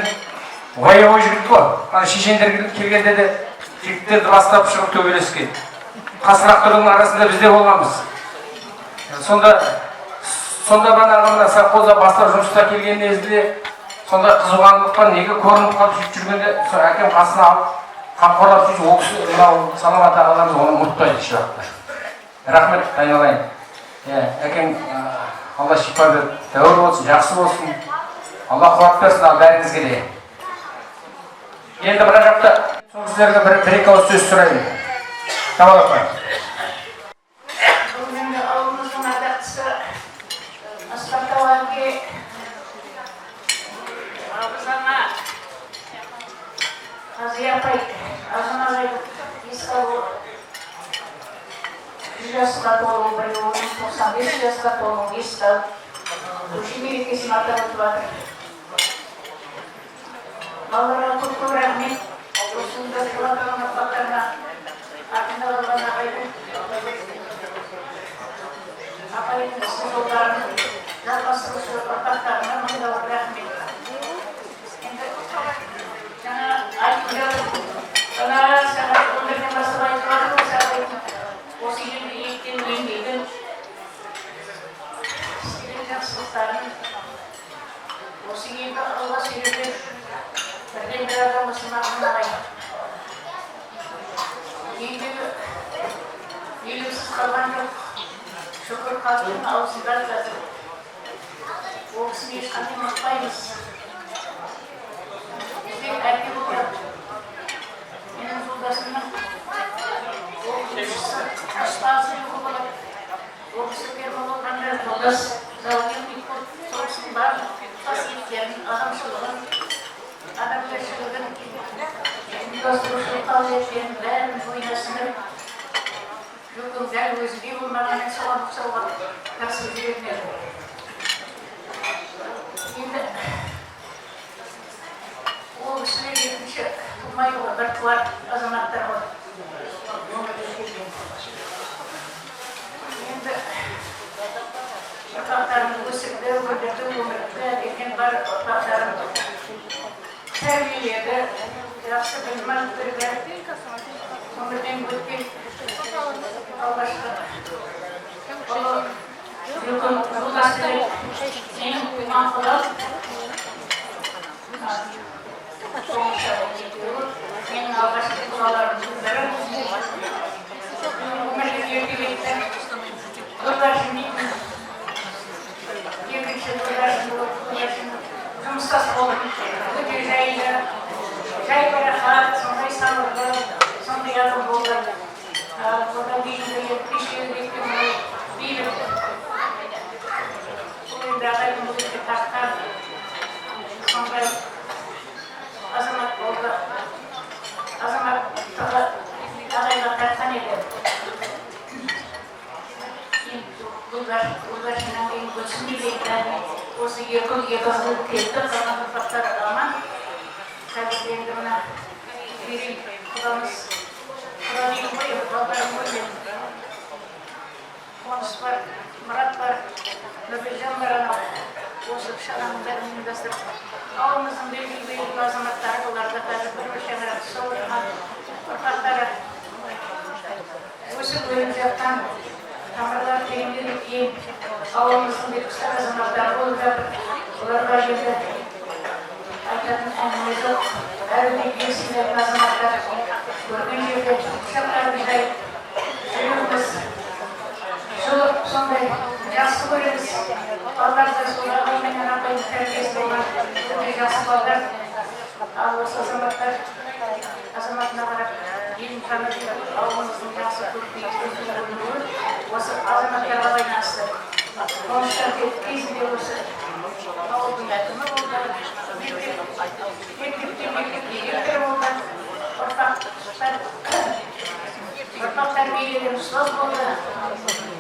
ой жігіт қой. Ана шешендер келгенде де жігіттерді бастап шығып төбелескен. Қасырақтардың арасында бізде болғанбыз. Сонда бана ағамына совхозда бастап жұмыста келген мезгілде сонда қызуғандықтан неге көрініп қалып сөйтіп жүргенде әкем қасына алып қамқорлап сөйтіп ол кісі мынау Саламат ағаларымыз оны ұмытпайды еш уақытта. Рахмет, айналайын. Әкең Алла шипа беріп, тәуір болсын, жақсы болсын. Алла қуат берсін ал бәріңізге де. Енді мына жақта сол кісілерге бір-екі ауыз сөз сұрайын. Жамал апай. Бұл енді ауылымыздың ардақтысы Асқар әке Абыз ана Қазия апай 5 жасқа толуын еске алып, көше мерекесін атап өтіп жатыр. Балаларға көп рахмет. Осында тұрған ұрпақтарына, артында қалған апайдың ісі жолдарын жалғастырушы ұрпақтарына мыңдаған рахмет. Енді жаңа айтып жатыр, сағат 11-ден бастап айтып жатыр, осы елді еттен еңбегін, істеген жақсылықтарын, осы елді алға сүйреген бірден бір адам осы мағын ағай. Еңбегі елеусіз қалған жоқ. Шүкір халықтың аузында қазір. Ол кісіні ешқандай ұмытпаймыз. Бізде әке болды. Менің жолдасымның оқушысы, ұстазы болды. Ол кісі ферма болғанда жолдас зауыт сол кісінің барлық қасиеттерін, адамшылығын, адамгершілігін, ұйымдастырушылық қабілеттерін бәрін бойына сіңіріп, жүктің дәл өзінде болмағанын соған ұқсауға кәсіп үйренеді. Енді ол кісілер екінші тумай ғой, бір туар азаматтар ғой. Енді ұрпақтарының өсірді, өндірді, өмірді деген бар ұрпақтарын тәрбиеледі, жақсы білім берді, өмірден өткен алғашқы ұлы үлкен жолдасы менің туған құлым, менің алғашқы құлаларымның бірі, өмірге еркелетті, жұмыстас болып, өте жайлы, жай барақат, сондай санрлы, сондай адам болды. Одан кейінгі кешегі бейбіт. Енді ағайдың өзіне тартқан, сондай азамат болды. Азаматтығы ағайға тартқан еді. Ұлғашынан кейін көтсінді дейді. Осы екі қызыл кетті, қалған ұрпақтар аман. Қазір енді мына берейін құдамыз. Құда дейін ғой, балдарым ғой мен. Қоныс бар, Мұрат бар, Нұрбекжан бар анау. Осы шараның бәрін ұйымдастырып. Ауылымыздың белгілі азаматтары оларды қазір бір шаңырақ сол ұрпақтары өсіп өніп жатқан тамырлар тереңден кейін ауылымыздың белгісіз азаматтары болып жатыр. Оларға енді айтатын әңгіме жоқ. Әрі есімдерін азаматтар көрген жерде құшақтарын жайып жүрегіміз жылып сондай жақсы көреміз. Балаларды сол ағаймен апайдың тәрбиесі болған сондай жақсы балалар. Ал осы азаматтар азаматына қарап елін танып, ауылымыздың жақсы көрінуі осы азаматтарға байланысты. Қоныстан кезінде осы ауылдың әкімі болды, мектептен директор болды, ұрпақ тәрбиелеген ұстаз болды.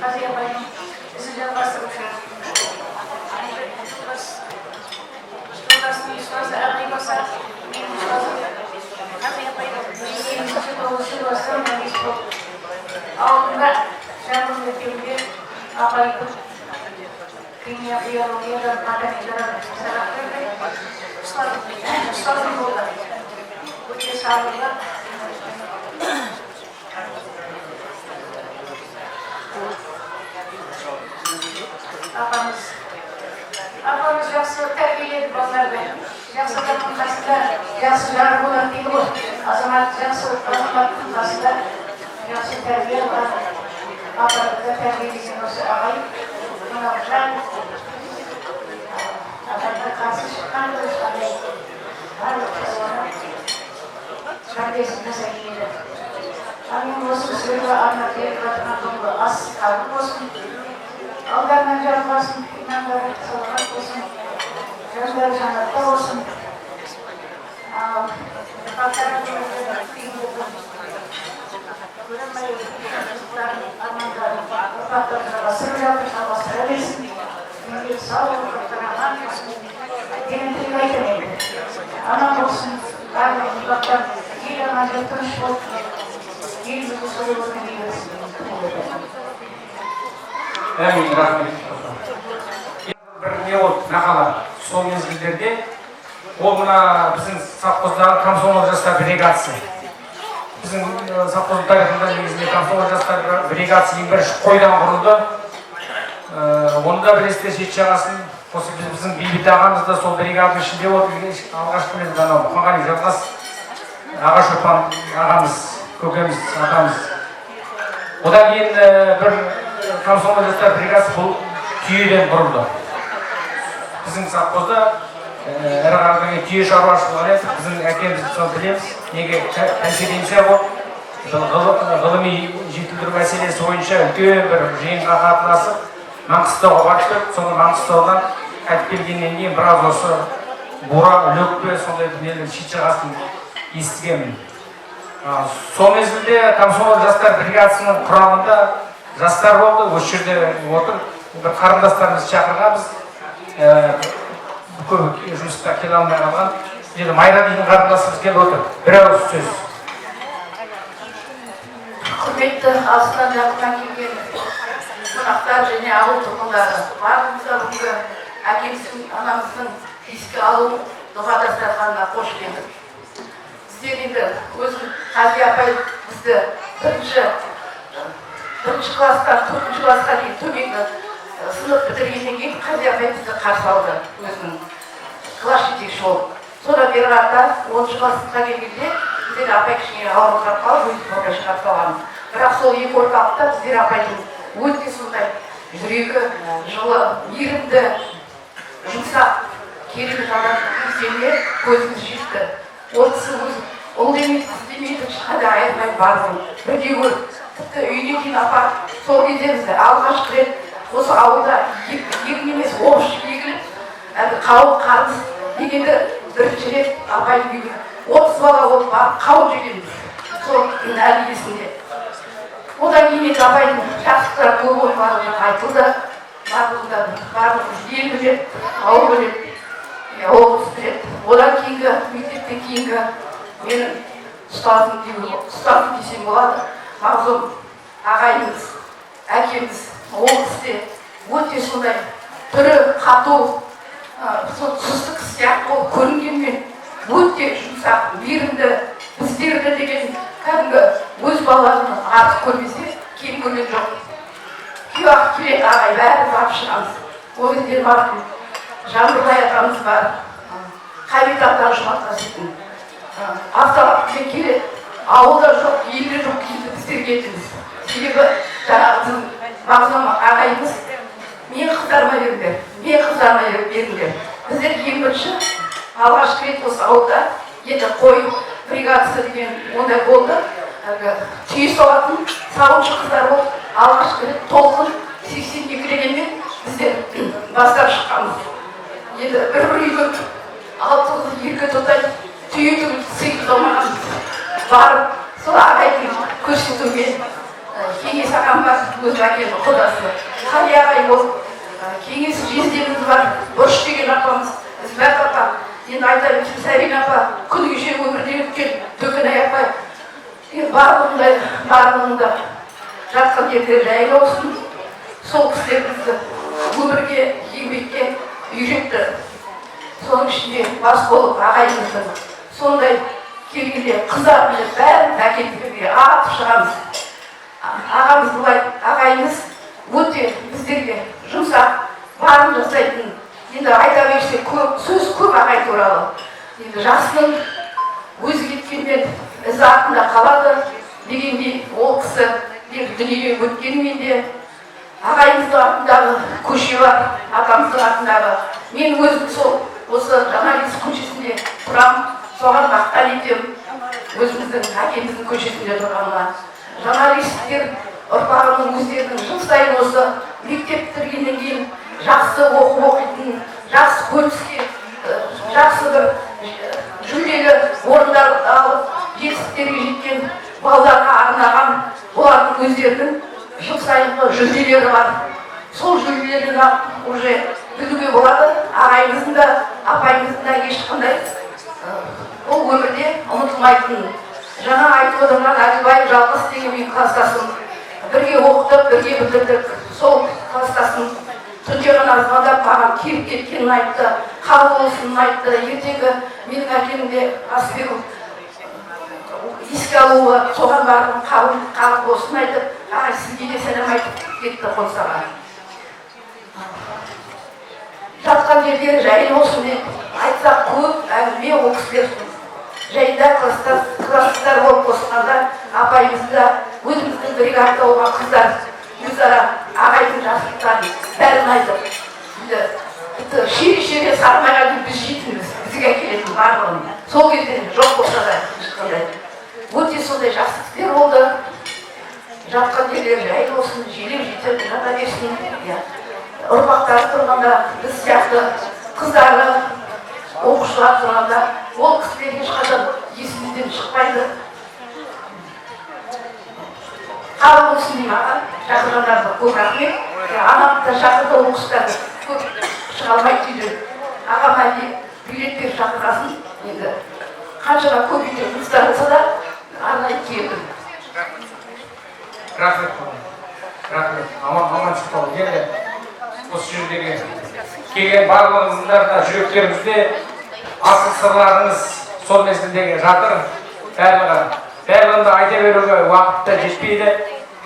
Қази апайдың ісін жалғастырушы. Жолдасының ұстазы ағай болса, менің ұстазым Қази апайдың 9-9 жыл мәңгіз болды. Ауылында жаңыл мектебінде апайдың химия, биологиядан, математикадан сабақ берді. Ұстазым болды. Өте сабырлы. Апамыз жақсы тәрбиеледі балаларды. Жақсы адамның қасында жақсы жары болады дейді ғой. Азамат жақсы азаматтың қасында жақсы тәрбие алған. Апамызды тәрбиелеген осы ағай. Мынау жан ағайға қарсы шыққан ешқандай барлық шаруаны тәрбиесін жасайтын еді. Амин осы кісілерге арнап беріп жатқан ас қабыл болсын. Алдарынан жарылғасын, имандары салғат болсын, жандары жанатта болсын. Ұрпақтары қиын болсын. Көрмей, армандарын, ұрпақтарымызға сыр жатыр, жалғастыра берсін. Еңбек сау, аман болсын. Деген тілек айтамын енді. Аман болсын, барлық ұрпақтар ел аман тыныш болсын. Елімізді солай өркендей берсін. Әмин, рахмет. Бір не болды, нақала, сол мезгілдерде, ол мына біздің совхоздағы комсомол жастар бригадасы. Біздің совхоз тарихында негізінде комсомол жастар бригадасы ең бірінші қойдан құрылды. Оны да білесіздер, шет жағасын, осы біздің Бейбіт ағамыз да сол бригаданың ішінде болды. Алғашқы кезде анау Мұхағали Жалғас аға шопан ағамыз, көкеміз, атамыз. Одан кейін бір комсомол жастар бригадасы бұл түйеден құрылды. Біздің совхозда әрі қарай түйе шаруашылығы біздің әкемізді соны білеміз. Неге конференция болып, ғылыми жетілдіру мәселесі бойынша үлкен бір жиынға қатынасып, Маңғыстауға барып, соны Маңғыстаудан қайтып келгеннен кейін біраз осы бура, löкпе, сондай дүниелер шет жағасын естігенмін. Сол мезгілде комсомол жастар бригадасының құрамында жастар болды, осы жерде отыр. Бір қарындастарымызды шақырғанбыз. Көп жұмыста келе алмай қалған. Енді Майра деген қарындасымыз келіп отыр. Bir ауыз сөз. Құрметті астынан жақыннан келген қонақтар және ауыл тұрғындары, барлығымызға бүгінгі әкеміздің, анамыздың еске алу дұға дастарханына қош келдік. Сіздер енді өзім Қази апай бізді бірінші класстан 4-ші классқа дейін төменгі сынып бітіргеннен кейін Қази апай бізді қарсы алды, өзінің класс жетекші болып. Содан бері қарата 10-ші классқа келгенде біздер апай кішкене ауырып қалып, өзі орташа шығарып салған. Бірақ сол екі орталықта біздер апайдың өте сондай жүрегі жылы, мейірімді, жұмсақ, керемет адам екеніне көзіміз жетті. Ол кісі өзі ұл демейді, қыз демейді, ешқандай айырмай бардым. Бірге көріп, тіпті үйіне дейін апарып, сол кезде бізді алғашқы рет осы ауылда егін емес, оғыш егіліп, қауын қарбыз дегенді бірінші рет апайдың үйіне 30 бала болып барып қауын жегенбіз. Сол әлі есімде. Одан кейін апайдың жақсылықтары көп ой барлығы айтылды. Барлығымыз ел білет, ауыл білет, облыс білет. Одан кейінгі, мектептен кейінгі менің ұстазым десем болады. Мағзұм ағайымыз, әкеміз, ол кісі өте сондай түрі қату, сұсты сияқты болып көрінгенмен өте жұмсақ, мейірімді, біздерді деген кәдімгі өз балаларын артық көрмесе, кем көрген жоқ. Күйеуақ келеді ағай, бәрі барып шығамыз. Ол кезде марқұм Жаңбырлай атамыз бар, Қабит атам жұмат қасетін. Автоматпен келеді, ауылда жоқ, елде жоқ кейді біздер кетіміз. Себебі жаңағы Мағзұм ағайымыз, мен қыздарыма беріңдер. Біздер ең бірінші алғашқы рет осы ауылда енді қой бригадасы деген ондай болды. Түйе сауатын сауыншы қыздар болып, алғашқы рет толқын 82 дегенмен біздер бастап шыққанбыз. Енді бір үйге 6 қыз, 2 тотай түйе түгіл сыйып қалмағанбыз. Барып, сол ағайдың көрсетуге кеңес ағам бар, өз әкемнің құдасы. Қали ағай болып, кеңес жездеміз бар, Бұрыш деген апамыз, Ізбәк апа. Енді айтайын, Сәрин апа, күн кеше өмірде өткен Төкенай апай. Барлығында жатқан жерлері жайлы olsun. Сол кісілер бізді өмірге, еңбекке үйретті. Соның ішінде бас болып ағайымыздың сондай келгенде қыздарымызды бәрін әкелдіктерге атып шығамыз. Ағамыз бұлай, ағайымыз өте біздерге жұмсақ, барын жасайтын. Енді айта берсе сөз көп ағай туралы. Енді жасының өзі кеткенмен ізі артында қалады дегендей ол кісі дүниеге өткенмен де ағайымыздың артындағы көше бар, атамыздың артындағы. Мен өзім сол осы Жаналис көшесінде тұрам, соған мақтан етем, өзіміздің әкеміздің көшесінде тұрғанына. Жаналистер ұрпағының өздерінің жыл сайын осы мектеп бітіргеннен кейін жақсы оқитын, жақсы көріске, жақсы бір жүлделі орындар алып, жетістіктерге жеткен балаларға арнаған олардың өздерінің жыл сайынғы жүлделері бар. Сол жүлделерді уже білуге болады. Ағайымыздың да, апайымыздың да ешқандай ол өмірде ұмытылмайтын. Жаңа айтып отырған Әділбай жалғыз деген кластасын бірге оқытып, бірге бітірдік. Сол кластасын түнде ғана звондап маған келіп кеткенін айтты, қабыл болсынын айтты. Ертеңгі менің әкемде ас беру еске алуы, соған барып қабыл болсын айтып, ағай сізге де сәлем айтып кетті қонсаға. Жатқан жердері жайын болсын деп айтсақ көп әңгіме ол кісілер жайында класстар болып қосқанда апайымызда өзіміздің бригадада болған қыздар өзара ағайдың жасықтарын бәрін айтып шере сармайға дейін біз жейтінбіз, бізге әкелетін барлығын. Сол кезде жоқ болса да ешқандай. Өте сондай жақсы істер болды. Жатқан жерлері жайлы болсын, желеп жетіп жата берсін. Ұрпақтары тұрғанда, біз сияқты қыздары, оқушылар тұрғанда, ол кісілер ешқашан есімізден шықпайды. Қабыл болсын деймін аға, шақырғандарды көп рахмет. Анамды да шақырды, ол кісілерді көп шыға алмайды үйден. Ағам әлде билеттер шақырғасын, енді қаншама көп үйде қыздар болса да арнайы келдім. Рахмет. Аман шықпау. Осы жердегі келген барлығыңыздың да жүректеріңізде асыл сырларыңыз сол мезгілдегі жатыр. Барлығын да айта беруге уақыт та жетпейді.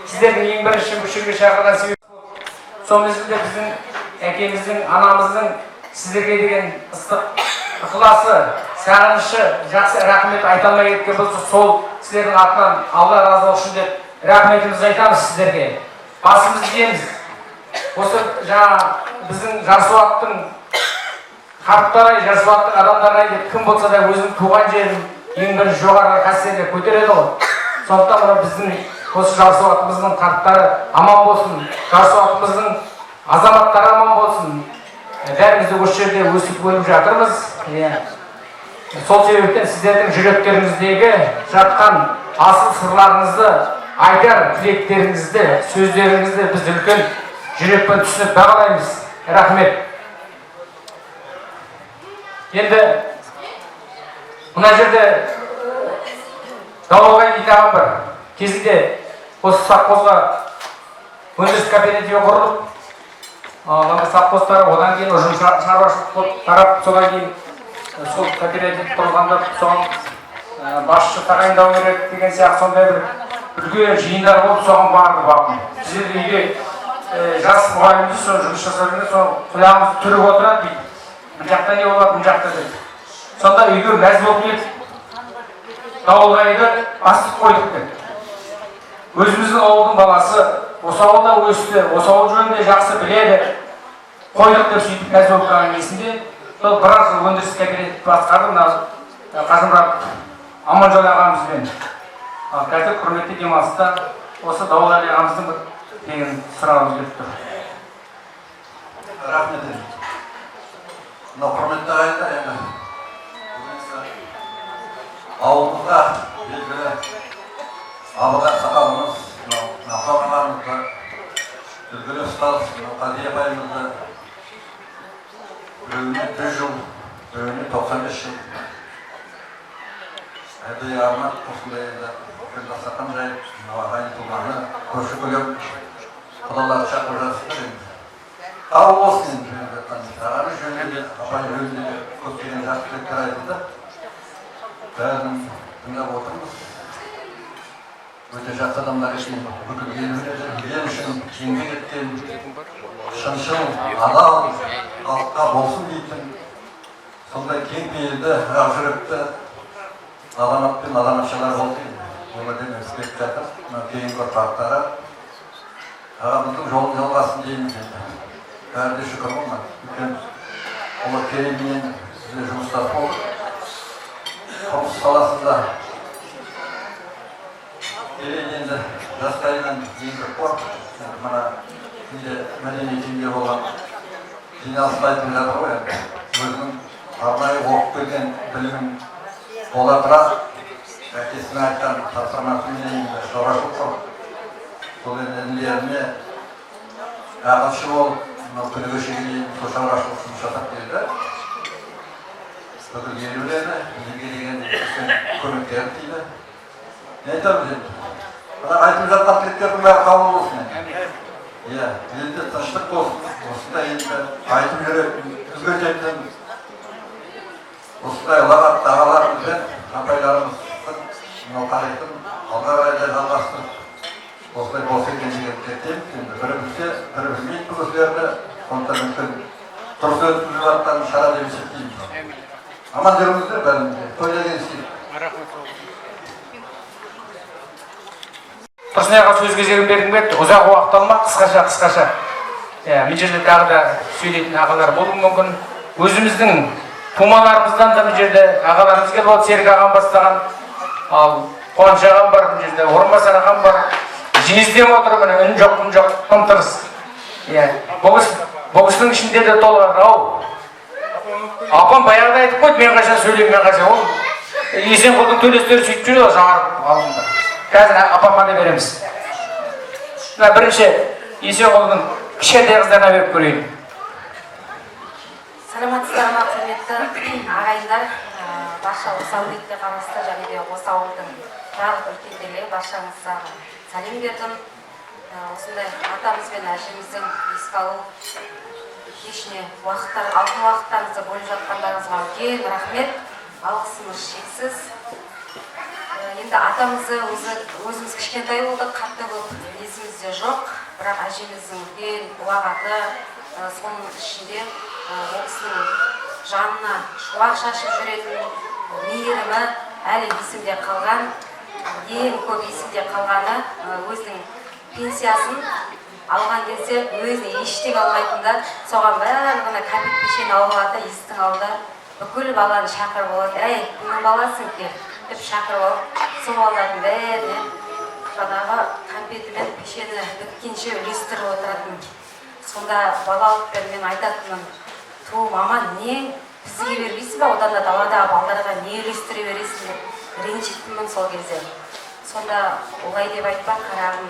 Сіздердің ең бірінші мүшелге шақырған себебі сол мезгілде біздің әкеміздің, анамыздың сіздерге деген ыстық ықыласы, сағынышы, жақсы рахмет айта алмай кеткен болса, сол сіздердің атынан Алла разы болсын деп рахметімізді айтамыз сіздерге. Басымызды иеміз. Осы жаңа біздің Жарсуаттың қарттары, Жарсуаттың адамдары деп кім болса да өзінің туған жерін ең бірінші жоғарғы қасиетіне көтереді ғой. Сондықтан біздің осы Жарсуатымыздың қарттары аман болсын, Жарсуатымыздың азаматтары аман болсын. Бәріміз де осы жерде өсіп өліп жатырмыз. Сол себептен сіздердің жүректеріңіздегі жатқан асыл сырларыңызды, айтар тілектеріңізді, сөздеріңізді біз үлкен жүрекпен түсініп бағалаймыз. Рахмет. Енді мына жерде Дауылбай дейтін ағам бар. Кезінде осы совхозға өндіріс кооперативі құрылып, совхоздары одан кейін ұжым шаруашылық тарап, содан кейін сол кооператив құрылғанда соған басшы тағайындау керек деген сияқты сондай бір үлкен жиындар болып соған барды. Сіздер үйде жас мұғалімді сол жұмыс жасап сол құлағымызды түріп отырады дейді. Бұл жақта не болады, бұл жақта дейді. Сонда үйге мәз болып кетіп, Дауылбайды бастық қойдық деп. Өзіміздің ауылдың баласы осы ауылда өсті, осы ауыл жөнінде жақсы біледі. Қойдық деп сөйтіп мәз болып қалған есінде. Сол біраз жыл өндіріс кооперативі басқарды, Қасымжан Аманжол ағамызбен. Қазір құрметті демалыста осы Дауылбай ағамыздың бір деген сұрағымыз келіп тұр. Рахмет. Мынау құрметті ағайындар, енді ауылымызға белгілі Абылай сақалымыз, Нақсан ағамызды, үлгілі ұстаз Қазия апайымызды біреуіне 100 жыл, біреуіне 95 жыл. Әділбай ағамыз осындай енді үлкен дастархан жайып, ағайын туғаны көрші көлем құдаларды шақырып жатсыздар енді. Қабыл болсын енді. Ағамыз жөнінде, апай жөнінде көптеген жақсы тілектер айтылды. Бәрін тыңдап отырмыз. Өте жақсы адамдар үшін бүкіл ел үшін еңбек еткен, шыншыл, адал, халыққа болсын дейтін, сондай кең пейілді, ақ жүректі азамат пен азаматшалар болды. Өмірден өсіп жатыр. Кейінгі ұрпақтары ағамыздың жолын жалғасын дейміз енді. Бәрі де шүкір болмақ. Өйткені ұлы Керейменен сізде жұмыстас болдық. Құрылыс саласында Керей енді жастайынан еңбек қор. Мына мәдениет үйінде болған жиналыста айтып жатыр ғой енді. Өзінің арнайы оқып келген білімін бола тұра әкесінің айтқан тапсырмасымен шаруашылық қор. Сол енді інілеріне Жақыншы болып, күні кешеге дейін шаруашылық жұмыс жасап келді. Бүкіл ел біледі, елге деген көмектерін тиді. Не айтамыз енді? Айтып жатқан тілектердің бәрі қабыл болсын. Иә, елде тыныштық болсын. Осындай енді айтып жүретін, өзгертетін, осындай ұлағатты ағаларымызбен, апайларымыздың мынау тарихын алға қарай да жалғастырып, осылай болса екен деген тілектеміз. Енді бірімізге, бірімізбен бұл осыларды, сондықтан мүмкін дұрыс өткізіп жатқан шара деп есептейміз. Аман жүріңіздер бәрімізге. Тойда келісейік. Тұрсынайға сөз кезегін бердім бе, ұзақ уақыт алма, қысқаша. Мен жерде тағы да сөйлейтін ағалар болуы мүмкін. Өзіміздің тумаларымыздан да бұл жерде ағаларымыз келіп отыр, Серік ағам бастаған, ал Қуаныш ағам бар, бұл жерде Орынбасар ағам бар. Жездем отыр, міне үн жоқ, тым-тырыс. Бұл кісінің ішінде де толғар, ау. Апам баяғыда айтып қойды, мен қашан сөйлеймін, ол Есенқұлдың төлестері сөйтіп жүреді, жаңарып алдында. Қазір апама да береміз. Бірінші Есенқұлдың кішкентай қыздарына беріп көрейін. Саламатсыздар ма, құрметті ағайындар, барша осы әулетке қарасты және де осы ауылдың барлық үлкендерге баршаңызға сәлем бердім. Осындай атамыз бен әжеміздің еске алу кешіне алтын уақыттарыңызды бөліп жатқандарыңызға үлкен рахмет, алғысымыз шексіз. Енді атамызды өзіміз кішкентай болдық, қатты көп есімізде жоқ, бірақ әжеміздің үлкен ұлағаты, соның ішінде ол кісінің жанына шуақ шашып жүретін мейірімі әлі есімде қалған. Ең көп есімде қалғаны өзінің пенсиясын алған кезде өзіне ештеңе алмайтында, соған барлығына кәмпит пешен алады, есіктің алдында бүкіл баланы шақырып алады. Әй, кімнің баласың кел деп шақырып алып, сол балалардың бәріне жаңағы кәмпиті мен пешені біткенше үлестіріп отыратын. Сонда балалықпен мен айтатынмын, ту мама, не бізге бермейсің ба, одан да даладағы балаларға не үлестіре бересің деп ренжитінмін сол кезде. Сонда олай деп айтпа, қарағым,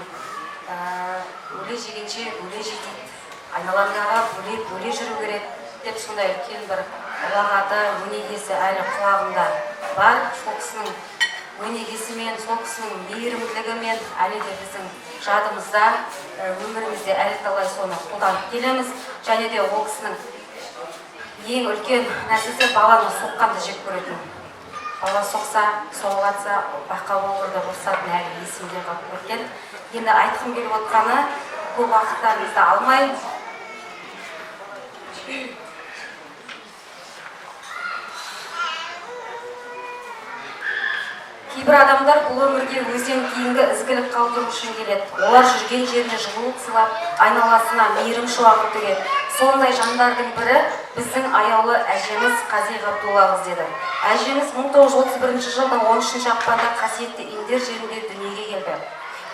өле жегенше өле жетейді, айналаңдағы өле жүру керек деп сондай үлкен бір ұлағаты, өнегесі әлі құлағымда бар. Сол кісінің өнегесімен, сол кісінің мейірімділігімен әлі де біздің жадымызда, өмірімізде әлі талай соны қолданып келеміз. Және де ол кісінің ең үлкен нәрсесі баланы соққанды жек көретін. Бала соқса, соғылатса, баққа болғырды ұрсатын әлі есімде қалып кеткен. Енді айтқым келіп отқаны, көп уақыттарыңызды алмай, кейбір адамдар бұл өмірге өзден кейінгі ізгілік қалдыру үшін келеді. Олар жүрген жеріне жылулық сыйлап, айналасына мейірім шуағын төгеді. Сондай жандардың бірі біздің аяулы әжеміз Қази Ғабдуллақызы деді. Әжеміз 1931 жылдың 13 ақпанда қасиетті Индер жерінде дүниеге келді.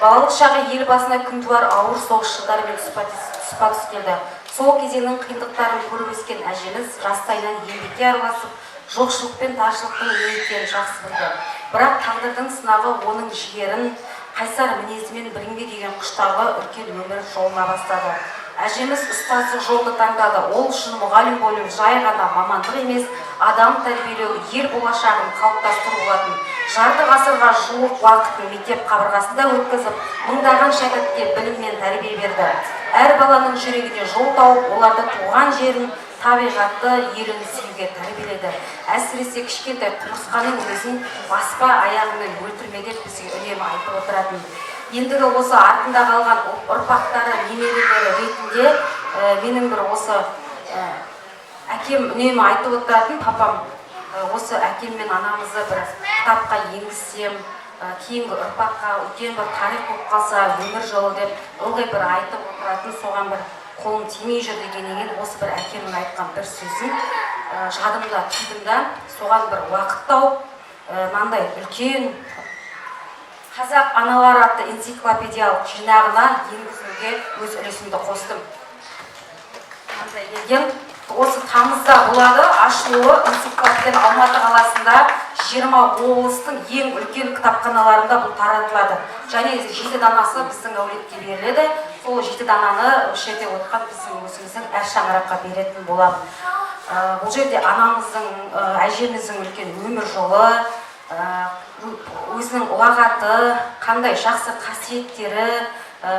Балалық шағы ел басына күн туар ауыр соғыс жылдарымен тұспа-тұс келді. Сол кезеңнің қиындықтарын көріп өскен әжеміз жастайынан еңбекке араласып, жоқшылық пен таршылықтың не екенін жақсы білді. Бірақ тағдырдың сынағы оның жігерін, қайсар мінезімен білімге деген құштарлы үлкен өмір жолына бастады. Әжеміз ұстаздық жолды таңдады. Ол үшін мұғалім болу жай ғана мамандық емес, адам тәрбиелеу, ел болашағын қалыптастыру болатын. Жарты ғасырға жуық уақытын мектеп қабырғасында өткізіп, мыңдаған шәкіртке білім мен тәрбие берді. Әр баланың жүрегіне жол тауып, оларды туған жерін, табиғатты, елін сүюге тәрбиеледі. Әсіресе кішкентай құмырсқаның өзін баспа аяғымен өлтірме деп бізге үнемі айтып отыратын. Ендігі осы артында қалған ұрпақтары, немерелері ретінде менің бір осы әкем үнемі айтып отыратын, папам осы әкем мен анамызды бір кітапқа енгізсем, кейінгі ұрпаққа үлкен бір тарих болып қалса, өмір жолы деп ылғи бір айтып отыратын, соған бір қолым тимей жүр дегеннен осы бір әкемнің айтқан бір сөзін жадымда түйдім да, соған бір уақыт тауып, мынандай үлкен қазақ аналары атты энциклопедиялық жинағына енгізуге өз үлесімді қостым. Осы тамызда болады, ашылуы энциклопедияның Алматы қаласында 20 облыстың ең үлкен кітапханаларында бұл таратылады. Және 7 данасы біздің әулетке беріледі. сол 7 дананы осы жерде отырған біздің өзіміздің әр шаңыраққа беретін боламын. Бұл жерде анамыздың, әжеміздің үлкен өмір жолы, өзінің ұлағаты, қандай жақсы қасиеттері,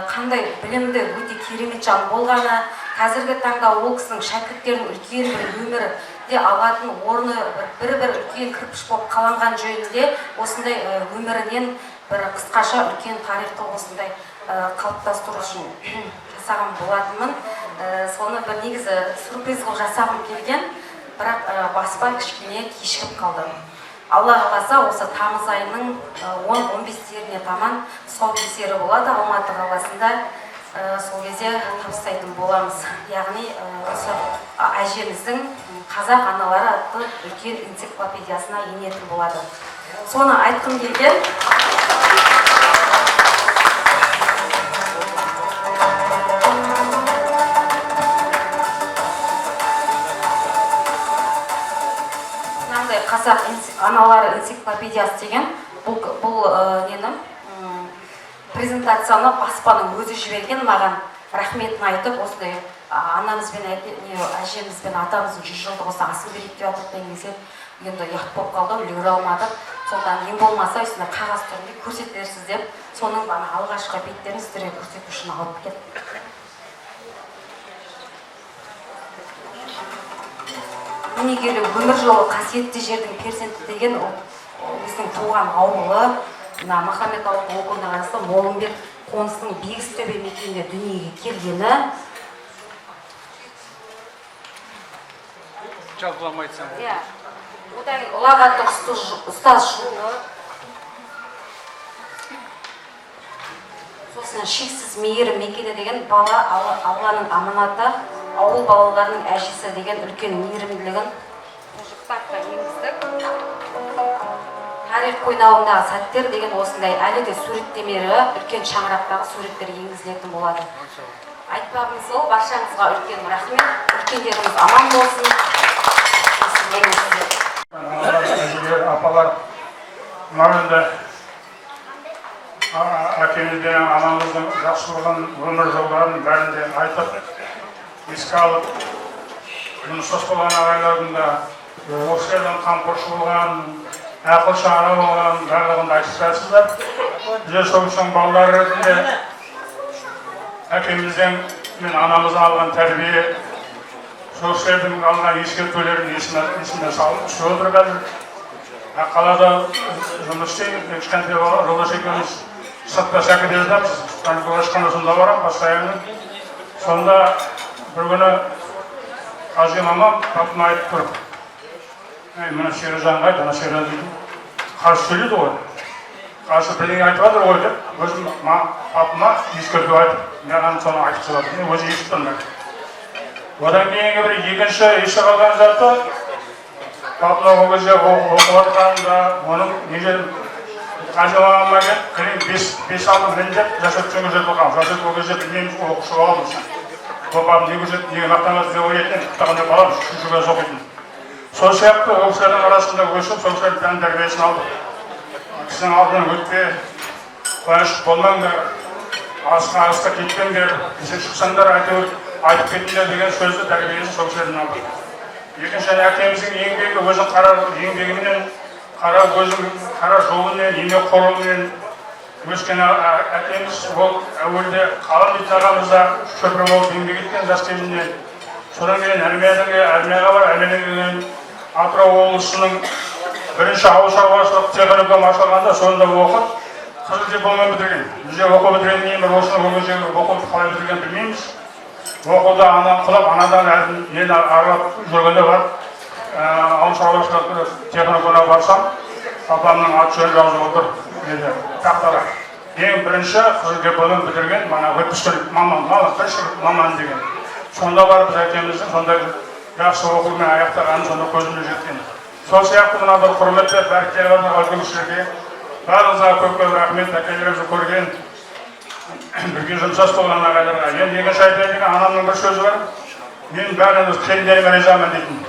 қандай білімді, өте керемет жан болғаны, қазіргі таңда ол кісінің шәкірттерінің үлкен бір өмірде алатын орны бір үлкен кірпіш болып қаланған жөнінде осындай өмірінен бір қысқаша үлкен тарихты осындай қалыптастыру үшін жасаған болатынмын. Соны бір негізі сюрприз қылып жасағым келген, бірақ баспа кішкене кешігіп қалды. Алла қаласа осы тамыз айының 10-15-теріне таман тұсаукесері болады Алматы қаласында. Сол кезде табыстайтын боламыз. Яғни осы әжеміздің қазақ аналары атты үлкен энциклопедиясына енетін болады. Соны айтқым келген. Қазақ аналары энциклопедиясы деген бұл нені презентацияны баспаның өзі жіберген, маған рахметін айтып, осындай анамызбен, әжемізбен атамыздың 100 жылдық осы асын берейік деп атып дегенде енді ұят болып қалдым, үлгере алмадым. Содан ең болмаса осындай қағаз түрінде көрсетерсіз деп, соның алғашқы беттерін сіздерге көрсету үшін алып кеттім. Өнегелі өмір жолы қасиетті жердің перзенті деген өзінің туған ауылы, Махамбет ауылы округіне қарасты Молымбет қонысының Бегістөбе мекенінде дүниеге келгені. Жалпылама айтсам. Иә. Одан ұлағатты ұстаз жолы. Сосын шексіз мейірім мекені деген бала Алланың аманаты, ауыл балаларының әжесі деген үлкен мейірімділігін кітапқа енгіздік. Тарих қойнауындағы сәттер деген осындай әлі де суреттемері үлкен шаңырақтағы суреттер енгізілетін болады. Айтпағым сол, баршаңызға үлкен рахмет, үлкендеріңіз аман болсын. Әжелер, апалар, мынау енді әкемізден анамыздың жақсылығын, өмір жолдарын бәрін де айтып, еске алып, жұмыстас болған ағайлардың да осы жерден қамқоршы болған, ақыл шара болған барлығын айтып жатсыздар. Біз сол үшін балалар ретінде әкемізден мен анамыздан алған тәрбие, сол кісілердің алған ескертулерін есіме салып түсіп отыр қазір. Қалада жұмыс істеймін, кішкентай бала жолдас екеуміз сыртта шәкірт жазамыз, ашқан осында барамын, постоянно. Сонда бір күні Қази мамам папама айтып тұрып, мына Сережан қайда, ана Сережан дейді, қарсы сөйлейді ғой. Қарсы бірдеңе айтып жатыр ғой деп, өзім папама ескерту айтып, маған соны айтып салады. Мен өзі естіп тұрмын. Одан кейінгі бір екінші есі қалған заты, папама ол кезде оқып жатқанында, оның егер Қази мамама келіп, 5 алды міндет жасап жүргізіп оқамын. Жасап ол кезде білмейміз оқушы боламыз. Папам не көрсетіп, неге мақтанады деп ойлайтын, құттағандай балам, үшінші класс оқитын. Сол сияқты ол кісілердің арасында өсіп, сол кісілердің тән тәрбиесін алдық. Кісінің алдынан өтпе, қуаныш болмаңдар, алысқа кетпеңдер, кесе шықсаңдар, айтып кетіңдер деген сөзді тәрбиесін сол кісілерден алдық. Екінші әкеміздің еңбегі, өзінің қара еңбегіменен, қара жолымен, еңбек қолымен өскен әкеміз ол әуелде қалам дейтін ағамызда шөпір болып еңбек еткен жас кезінде. Содан кейін Армияға бар, Армиядан кейін Атырау облысының бірінші ауыл шаруашылық техникум ашылғанда сонда оқып, қызыл дипломмен бітірген. Бізде оқу бітіргеннен кейін бір осыны ол кезде оқуды қалай бітірген білмейміз. Оқуда анам құлап, анадан ел аралап жүргенде бар. Ауыл шаруашылық техникумына барсам, папамның аты жөнін жазып отыр. Тақтара. Ең бірінші қызыл дипломмен бітірген, өткізген маман деген. Сонда барып біз әкеміздің сондай жақсы оқумен аяқтағанын сонда көзіміз жеткен. Сол сияқты мына бір құрметті бәркелердің үлгілішілерге барлығыңызға көп рахмет, әкелерімізді көрген, бірге жұмсас болған ағайларға. Енді екінші айтайын деген анамның бір сөзі бар. Мен бәріңіз келіндеріме ризамын дейтін.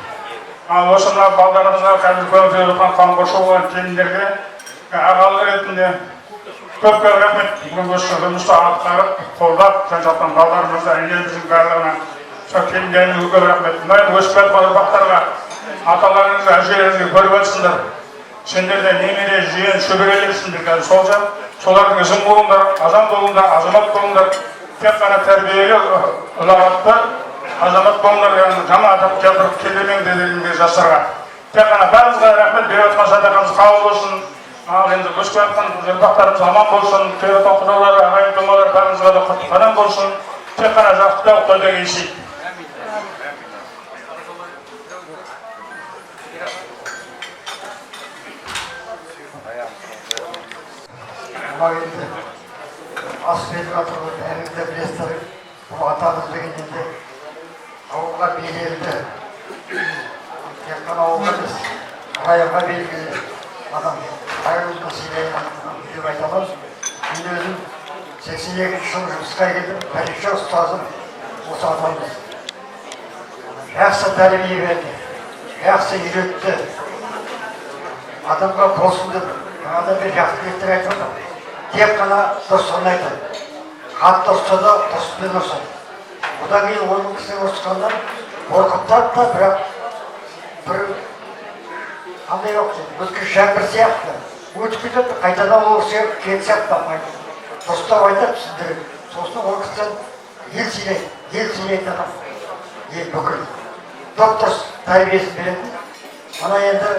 Ал осы мына балдарымызға қазір көңіл жатқан қамқоршы болған келіндерге ағалық ретінде көп рахмет. Бүгін осы жұмысты атқарып, қолдап, жан-жақтан балаларымызды, әйеліміздің барлығына сол келгеніңізге көп рахмет. Мына өсіп жатқан ұрпақтарға аталарыңызды, әжелеріңізді көріп жатсыңдар. Сендер де немере, жиен, шөберелерсіңдер қазір сол жақ. Солардың ізін болыңдар, азам болыңдар, азамат болыңдар. Тек қана тәрбиелі, ұлағатты азамат болыңдар, жаман адам келтіріп келемеңдер дегенге жастарға. Тек қана бәріңізге рахмет, беріп жатқан садақаңыз қабыл болсын. Ал енді өсіп жатқан ұрпақтарымыз аман болсын, келіп жатқан құдалар, ағайын тумалар бәріңізге де құтты қадам болсын. Тек қана жақсылықта Құдайда келсейік. Енді ас беріп жатырмыз, әліңді білесіздер, бұл атамыз деген енді ауылға беделді, тек қана ауылға емес, районға белгілі адам, айылды сыйлаймын деп айта аламыз. Мен өзім 82 жыл жұмысқа келдім, бірінші ұстазым осы атамыз. Жақсы тәрбие берді, жақсы үйретті, адамға болсын деп, жаңада бір жақсы ниеттер айтып отыр. Тек қана дұрыстығын айтады. Қатты ұрса да дұрыспен ұрсады. Одан кейін оның кісі ұрысқандар қорқыптады да, бірақ бір қандай жоқ дейді. Өзге жәңгір сияқты. Өтіп кетеді, қайтадан ол кісіге кет сияқтамайды. Дұрыстап айтады түсіндіріп. Сосын ол кісіден ел сыйлайды адам. Ел бүкіл. Дұрыс тәрбиесін беретін. Ана енді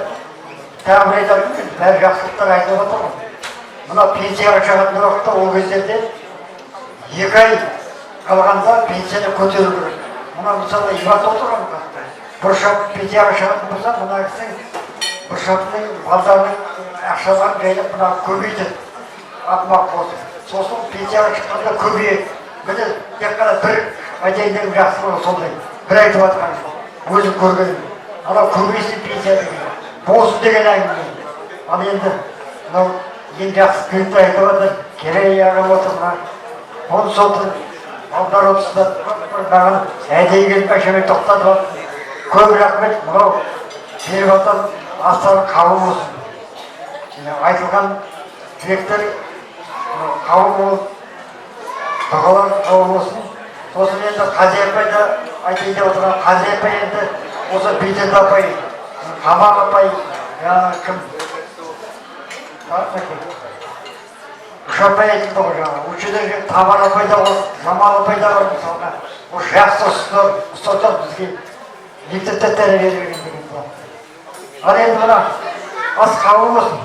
тағы бір айтатын, бәрі жақсылықтар айтып отырмын. Мына пенсияға шығатын уақытта ол кездерде 2 ай қалғанда пенсияны көтеру керек. Мына мысалы иматта отырған бұршақ пенсияға шығатын болса, мына кісі бұршақтың балдарының ақшаларын жайлап мына көбейтеді. Атмақ болсын. Сосын пенсияға шыққанда көбейеді. Міне тек қана бір айтайын деген жақсылығы сондай. Бір айтып жатқан өзім көргенім. Ана көбейсін пенсия деген. Болсын деген әңгіме. Ал енді мынау ең жақсы күнді айтып отыр, керей ағам отыр ма, оны соты, балдар отырсыздар, маған әдейі келіп әкеме тоқтатып отыр. Көп рахмет, мынау беріп отыр, астары қабыл болсын. Айтылған тілектер қабыл болып, дұғалар қабыл болсын. Сосын енді Қази апай да айтайын деп отырған, Қази апай енді осы Бейдет апай, Қамар апай, кім? Үш апай айтылды ғой жаңа, учитель Тамар апай да бар, Жамал апай да бар мысалға. Осы жақсы ұстаздар бізге мектепте тәрбие берген деген бар. Ал енді мына ас қабыл болсын.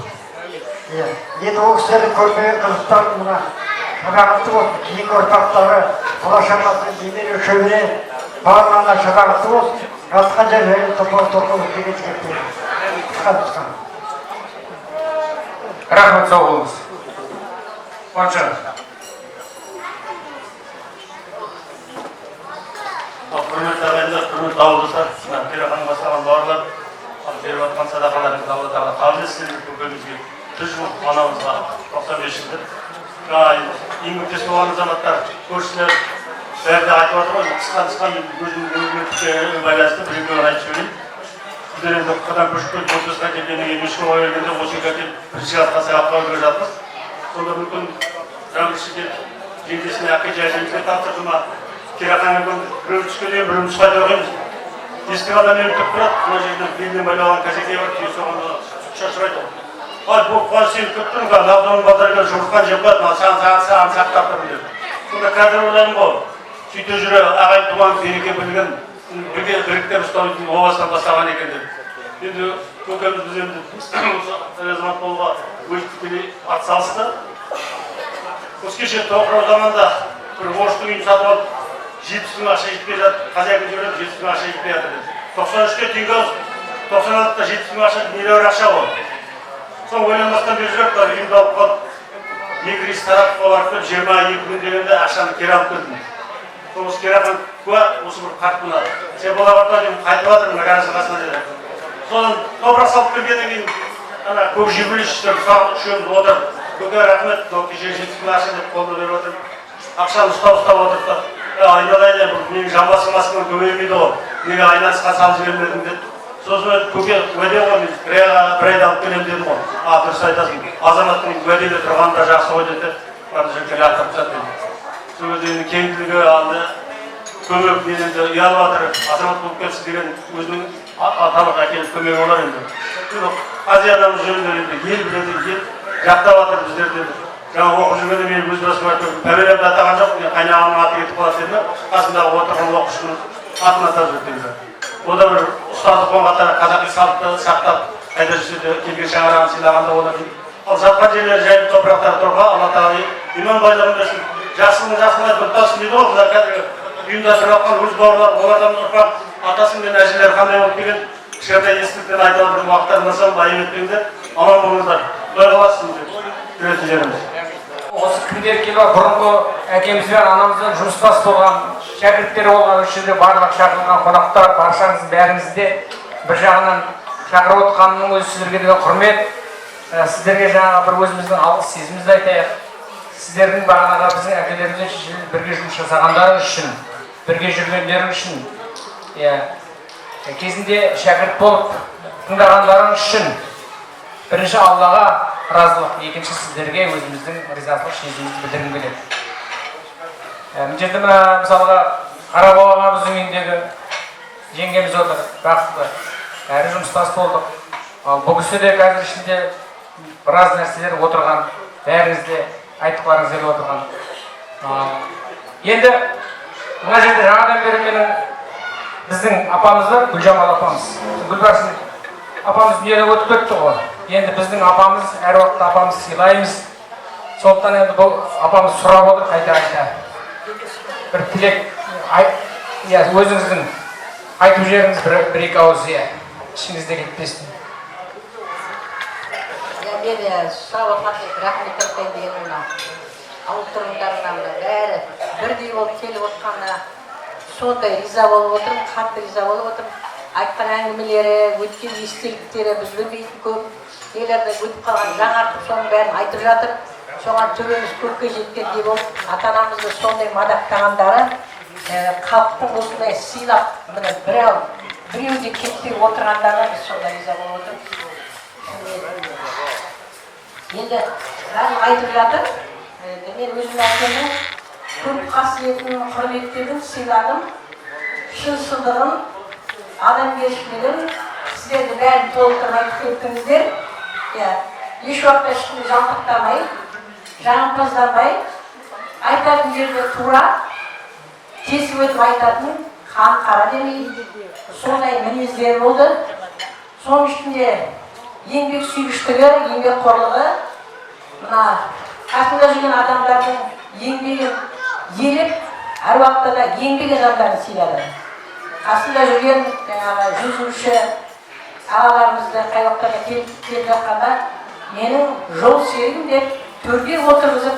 Енді ол кісілерді көрмеген қызықтар мына шапағатты болсын, кейінгі ұрпақтары, құлашамасы, немере шөбере барлығына шапағатты болсын. Жатқан жерлерін тоқылып деген тілектер. Қысқан. Рахмет, сау болыңыз. Қанша? Құрметті ағайындар, құрметті ауылдастар, Керейханның бастаған бауырлар, беріп жатқан садақаларыңызды Алла тағала қабыл етсін. Көкемізге 100 жыл, анамызға 95 жылдыр. Еңбектес болған азаматтар, көршілер бәрі де айтып жатыр ғой, қысқан өзімнің байланысты бір-екеуін айтып сөйлеймін. Сіздер енді қыдан көшіп келіп, отбасыға келгеннен кейін еш қойға келгенде осы үйге келіп бірінші қатқа сағатқа келе жатырмыз. Сонда мүмкін жаңғыршы келіп жеңгесіне әке жайжемізге тапсырды ма, Керейханнан біреу түскеннен біреу нұсқайды оқимыз. Естіген адам еліп тұрып тұрады, мына жерден белінен байлаған газетей бар, түйе соғанда шашырайды. Ай, бұл қуаныш сені күтіп тұрмын, нағдауының балдарына жұмыртқан жеп қояды, саған сақтап тұрмын деп. Сонда қазір ойлаймын ғой, сөйте жүре ағайын туған береке білген біріктер ұстауын обасынан бастаған екен деп. Енді көкеміз біз енді осы азамат болуға өйтіп келе ат салысты. Осы кеше тоқырау заманда бір орыстың үйін сатып алып 70 мың ақша жетпей жатыр, қазақ жіберіп 70 мың ақша жетпей жатыр деді. 93-ке теңге ауыз, 96-та 70 мың ақша, миллион ақша ол. Соң ойланбастан беріп жүріп, үйімді алып қалып, 2 рейс тарап оларып 22 күн дегенде ақшаны кері алып келдім. Соғыс Керейхан куә, осы бір қарт мына. Сен бола бартма деймін, қайтып жатыр, мына гараждың қасына деді. Содан топырақ салып келгеннен кейін, ана көк жегулішістер үшеуміз отырып, көке рахмет, кеше 70 мың ақша деп қолды беріп отыр. Ақшаны ұстап отырып та, айналайын, менің жамбасым астынан көбеймейді ғой, неге айналысқа салып жібермедің деді. сосын көке уәде ғой мен бір айда алып келемін дедім ғой. Дұрыс айтасың, азаматтың уәдеде тұрғаны да жақсы ғой деді. Бәрі жерге атап жатыр. Сол кезде кеңділігі алды, көмек мен енді ұялып жатыр, азамат болып кетсін деген өзінің аталық әкеліп көмек олар енді. Азиядан жөнінде енді ел біледі, ел жақтап жатыр біздер деді. Жаңа оқып жүргенде мен өз басым айтып, пәуелемді атаған жоқ, қайнағамның аты кетіп қалады деді, қасындағы отырған оқушының атын атап жүрді енді. О да бір ұстаздық қатар қазақи салтты сақтап, қайда жүрсе де келген шаңырағын сыйлағанда олар дейді. Ал жатқан жерлері жайлы топырақтар тұрға, Алла тағала иман байлығын берсін, жақсының айтып ұртасын дейді ғой, бұлар кәдімгі үйінде тұрып жатқан өз бауырлар, олардан ұрпақ, атасы мен әжелері қандай болып деген кішкентай естіліктен айтып отырған уақыттарында сау айып етпеңдер, аман болыңыздар, құдай қаласын деп үйретіп жеріміз. Осы күндер келіп бұрынғы әкемізбен анамызбен жұмыстас болған шәкірттер болған үшін де барлық шақырылған қонақтар баршаңыз бәріңізде бір жағынан шақырып отқанның өзі сіздерге деген құрмет, сіздерге жаңағы бір өзіміздің алғыс сезімімізді айтайық. Сіздердің бағанағы біздің әкелерімізбен шешелер бірге жұмыс жасағандарыңыз үшін, бірге жүргендеріңіз үшін, кезінде шәкірт болып тыңдағандарыңыз үшін бірінші Аллаға разылық, екінші сіздерге өзіміздің ризашылық сезімімізді білдіргім келеді. Мына жерде мысалға Қарабау ағамыздың үйіндегі жеңгеміз отыр, бақытты, әрі жұмыстас болдық. Ал бұл кісі де қазір ішінде біраз нәрселер отырған, бәріңіз де айтқыларыңыз келіп отырған. Енді мына жерде жаңадан бері менің біздің апамыз бар, Гүлжамал апамыз. Гүлбарсын апамыз дүниеден өтіп кетті ғой. Енді біздің апамыз, әр уақытта апамыз сыйлаймыз. Сондықтан енді бұл апамыз сұрап отыр қайта-қайта. Бір тілек, өзіңіздің айтып жеріңіз бір-екі ауыз, ішіңізде кетпесін. Мен сауатқа рахмет айтайын деген мына ауыл тұрғындарына бәрі бірдей болып келіп отқанына сондай риза болып отырмын, қатты риза болып отырмын. Айтқан әңгімелері, өткен естеліктері біз білмейтін көп. Елерде өтіп қалған жаңартып соның бәрін айтып жатыр. Соған төбеміз көкке жеткендей болып, ата-анамызды сондай мадақтағандары, халықтың осындай сыйлап, міне біреу де кетпей отырғандарына біз сондай риза болып отырмыз. Енді бәрін айтып жатыр. Мен өзім әкемнің көп қасиетін құрметтедім, сыйладым, шын шындығын, адамгершілігін, сіздерді бәрін толықтырып айтып кеттіңіздер. Еш уақытта ешкімді жалтақтамай, жағымпазданбай, айтатын жерде тура, тесіп өтіп айтатын, қан қара демей, сондай мінездер болды. Соның ішінде еңбек сүйгіштігі, еңбек қорлығы, мына қасында жүрген адамдардың еңбегін елеп, әр уақытта да еңбек адамдарын сыйлады. Қасында жүрген жүргізуші ағаларымызды қай уақытта келіп жатқанда менің жол серігім деп төрге отырғызып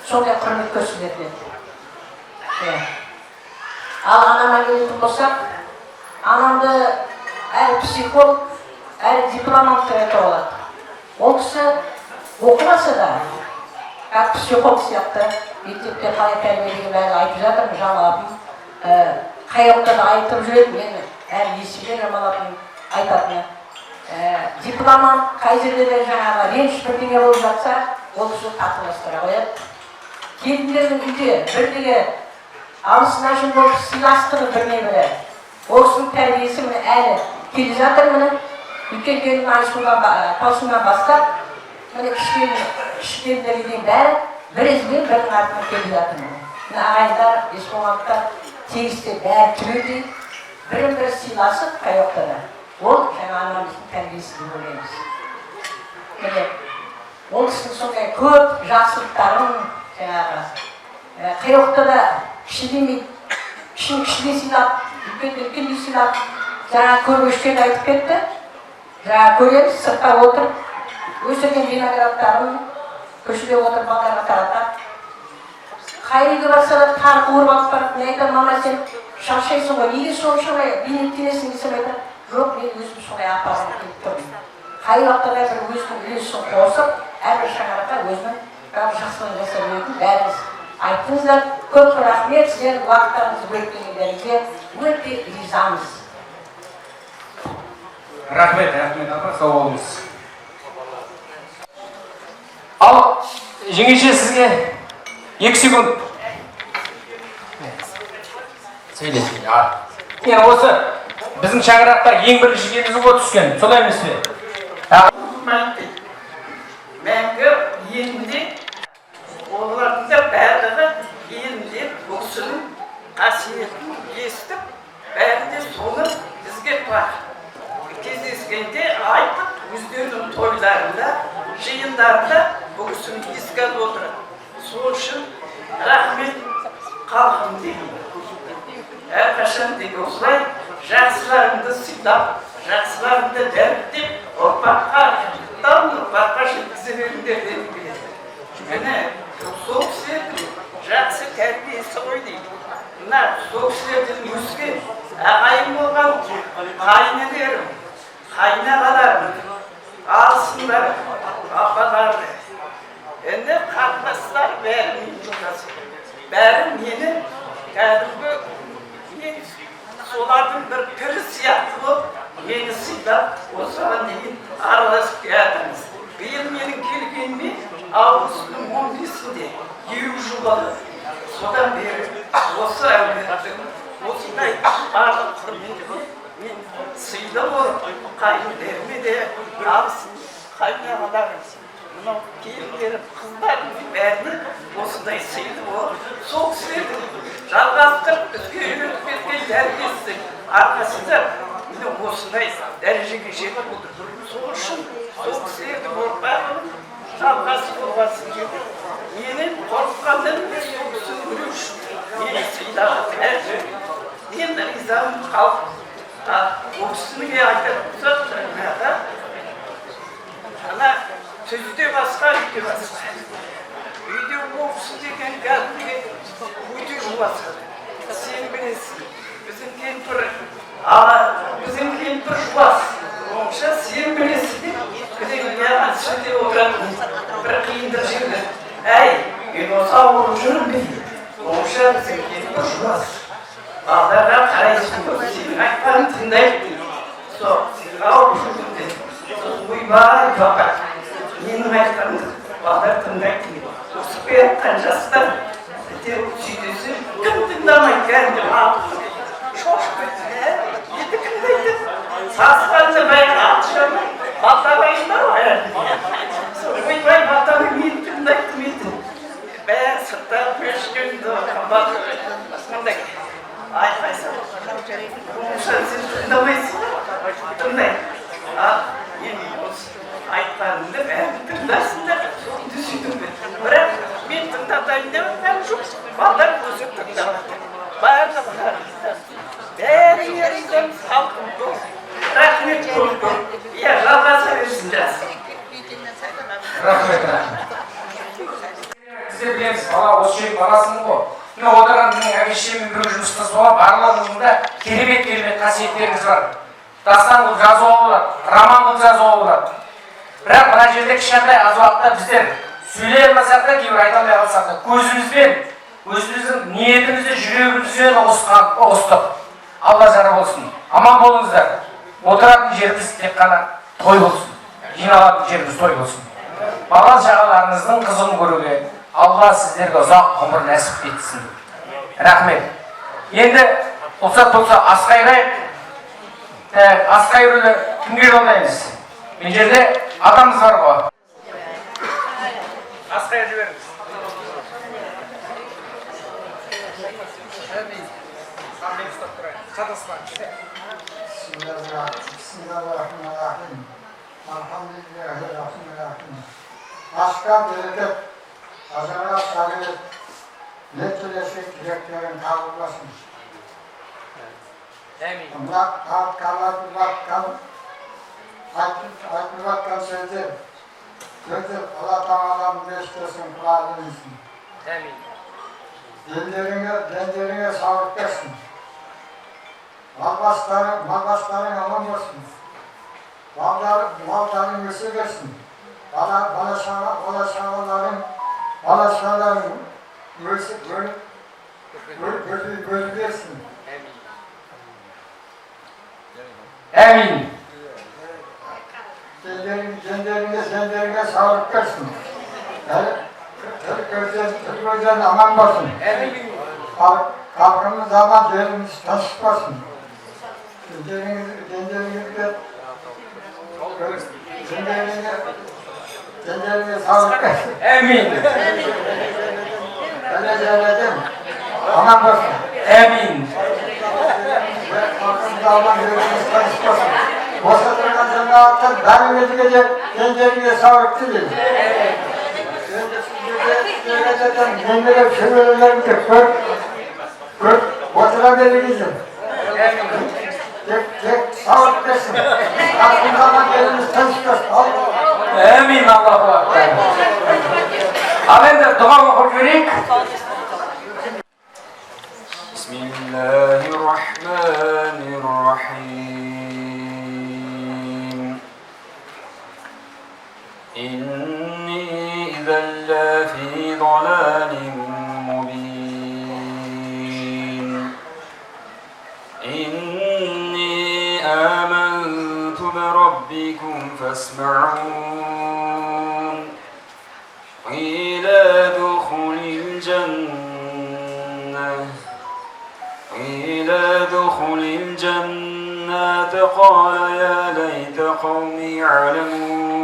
сондай құрмет көрсетеді. Ал анама келетін болсақ, анамды әрі психолог, әрі дипломант деп айтуға болады. Ол кісі оқымаса да, как психолог сияқты мектепте қалай тәрбиелеген бәрін айтып жатырмын, жаңалапын. Қай уақытта да айтып жүреді, мен әрі есімде жамалапын айтатыны. Дипломант қай жерде де жаңағы реніш бірдеңе болып жатса, ол кісі татуластыра қояды. Келіндердің үйде бірдеңе алысына жын болып сыйластығы біріне-бірі. Ол кісінің тәрбиесі әлі келе жатыр міне. Үлкен келін Айсулан бастап, міне кішкендерге дейін бәрі бір ізбен бірінің артынан келе жатыр. Міне ағайындар, есболғандықтар тегісте бәрі түгелдей бірін-бірі сыйласып қай уақытта да. Ол жаңа анамыздың тәрбиесі деп ойлаймыз. Міне ол кісінің сондай көп жақсылықтарын жаңағы қай уақытта да кішілемейді, кішіле сыйлап, үлкенді сыйлап, жаңа көп өшкен айтып кетті. Жаңа көреміз, сыртта отырып, өсірген виноградтарын көшеде отырып балаларға таратады. Қай үйге барса да тар қуырып алып барып, не айтады, мама сен шаршайсың ғой, неге соншалай бейнеттенесің десем айтады, жоқ, мен өзім солай апарып келіп тұрмын. Қай уақытта да бір өзінің үлесін қосып, әрбір шаңыраққа өзінің жақсылығын жасап беретін бәріміз айттыңыздар. Көп рахмет, сіздердің уақыттарыңызды бөліп келгендеріңізге өте ризамыз. Рахмет, апа, сау болыңыз. Ал жеңеше сізге 2 секунд. Сөйлесін. Енді осы біздің шаңырақта ең бірінші келгізіп түскен, солай емес пе? Мәңгі елінде, олардың да барлығы елінде бұл кісінің қасиетін естіп, бәрі де соны бізге кездескенде айтып, өздерінің тойларында, жиындарында бұл кісіні еске алып отырады. Сол үшін рахмет халқым деймін. Әрқашан деп осылай жақсыларыңды сыйлап, жақсыларыңды дәріптеп, ұрпаққа жеткізе беріңдер деп келеді. Міне, сол кісілердің жақсы тәрбиесі ғой дейді. Мына сол кісілердің өскен ағайын болған қайнелерім, қайнағаларым, алысындар, апалары. Енді қатынастар бәрі мен жолдасы. Бәрі мені кәдімгі солардың бір пірі сияқты болып, мені сыйлап, осыған дейін араласып келдіңіз. Биыл менің келгеніме августтың 15-інде 20 жыл болды. Содан бері осы әулеттің осындай барлық құрметіне мен сыйлы болып, қайындарыма де алсын, қайнағаларым, мынау келіндерім, қыздарым бәріне осындай сыйлы болып, сол кісілердің жалғастырып бізге үйретіп кеткен тәрбиесі арқасында міне осындай дәрежеге жетіп отыр. Сол үшін сол кісілердің ұрпағының жалғасы болғасын деді. Менен қорыққаннан емес, сол кісіні көру үшін мені сыйлаған әрі. Мен ризамын халық. Ол кісініге айтатын болсақ, ана түзде басқа, үйде басқа. Үйде оқысы деген кәдімгі өте жуасы. Сен білесің, біздің кемпір жуас. Онша сен білесің деп, кідегі яған сөйте отыратын бір қиындық жерді. Әй, мен осы ауырып жүрім дейді. Онша біздің кемпір жуас. Балдарға қарайсың, сенің айтқанын тыңдайды дейді. Сол, ауырып жүрдім дейді. Ойбай, папа, менің айтқанымды балдар тыңдайды дейді. Осып беріп жастар сөйтесі кім тыңдамайды кәдімгі алып шошып кетті. Енді кім дейді? Сасқанды бәрі атшамай, батабайында ғой. Ойбай, батабай мен тыңдайды метін. Бәрі сырттап өшкенді, қамбат қандай айқайса. Онша сен тыңдамайсың, тыңдайды. Енді осы айтқанымды бәрі тыңдасыңдар, соңды сөйтім бе. Бірақ мен тыңдатайын деп отқан жоқ, балдар өзі тыңдап. Барлығына бәріне ризамыз, халқым бол. Рахмет болды. Иә, жалғаса берсін жас. Рахмет. Сіздер білеміз, бала осы жердің баласының ғой. Міне отырған менің әке-шешеммен бірге жұмыста соған барлығыңыздың да керемет қасиеттеріңіз бар. Дастан қылып жазуға болады, роман қылып жазуға болады. Бірақ мына жерде кішкентай аз уақытта біздер сөйлей алмасақ та, кейбір айта алмай қалсақ та, көзімізбен, өзіміздің ниетімізді, жүрегімізбен ұғыстық. Алла жары болсын. Аман болыңыздар. Отыратын жеріміз тек қана той болсын. Жиналатын жеріміз той болсын. Бала шағаларыңыздың қызығын көруге Алла сіздерге ұзақ ғұмыр нәсіп етсін. Рахмет. Енді ұлсат болса асқайрайық. Асқайрылы кімге жолдаймыз? Мен жерде атамыз бар ғой. Асқайыр жіберіңіз. Bismillahirrahmanirrahim. Alhamdulillahirrahmanirrahim. Aşka bereket, azara sagiret, netleşik dileklerin kabullasın. Amin. Aklıvatkan sözü, Allah Teala'dan müneştesin, kulağını bilsin. Amin. Dillerine sağlık versin. Malbaşların aman olsun. Malların ösü versin. Balaşaların ösü bölü versin. Amin. sağlık versin. Türk aman basın. Halkımız aman yerimiz taşıtmasın. Cenderine sağlık versin. Emin. Öyle söyledim. Aman basın. Emin. Halkımız aman yerimiz taşıtmasın. Boşadırgan cemaattan benim edecek cenderine sağlık dilerim. Gerçekten kendine şöyle oturan vereceğim. Tek sağlık versin. Aklın zaman yerimiz tanıştırsın. Emin Allahu Akbar. Alende dua okuyup vereyim. Bismillahirrahmanirrahim. İnni izen lafî dalâlin mubîn. İnni âmentu bi rabbikum fasma'ûn. Qîle dukhulil cenneh. Qîle dukhulil cennete qâle ya leyte kavmi ya'lemûn.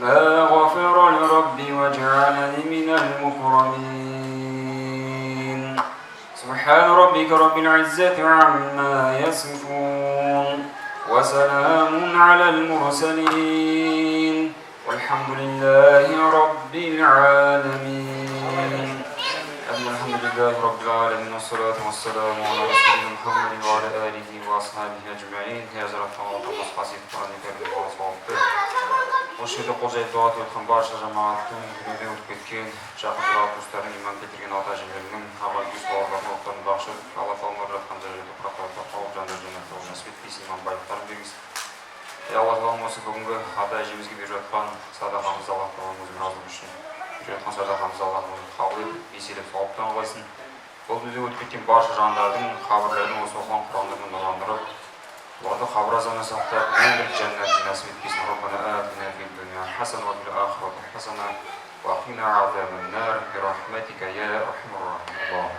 ما غفر لربي وجعلني من المكرمين سبحان ربك رب العزة عما يصفون وسلام على المرسلين والحمد لله رب العالمين الحمد لله رب العالمين والصلاة والسلام على رسولنا محمد وعلى آله وأصحابه أجمعين يا زرق الله قصيد قرآن كريم وصحبه Осы жерде қол жайып дұға өткен барша жамағаттың дүниеден өтіп кеткен жақын туыстарын иман келтірген ата әжелерінің абай өз бауырларын оқтарын бағышып алла тағала жатқан жерде құрақтауға тауып жандар жәннатта нәсіп етпейсін иман байлықтарын бермесін. Алла тағала осы бүгінгі ата әжемізге беріп жатқан садақамызды алла тағала өзінің разылығы үшін беріп жатқан садақамызды алла қабыл етіп еселеп сауаптан қылайсын. Бұл дүниеден өтіп кеткен барша жандардың қабірлерін осы оқыған құрандармен нұрландырып وأنت خبر زمان سحتك من الجنة الناس بكيس ربنا آتنا في الدنيا حسنة وفي الآخرة حسنة وقنا عذاب النار برحمتك يا أرحم الراحمين.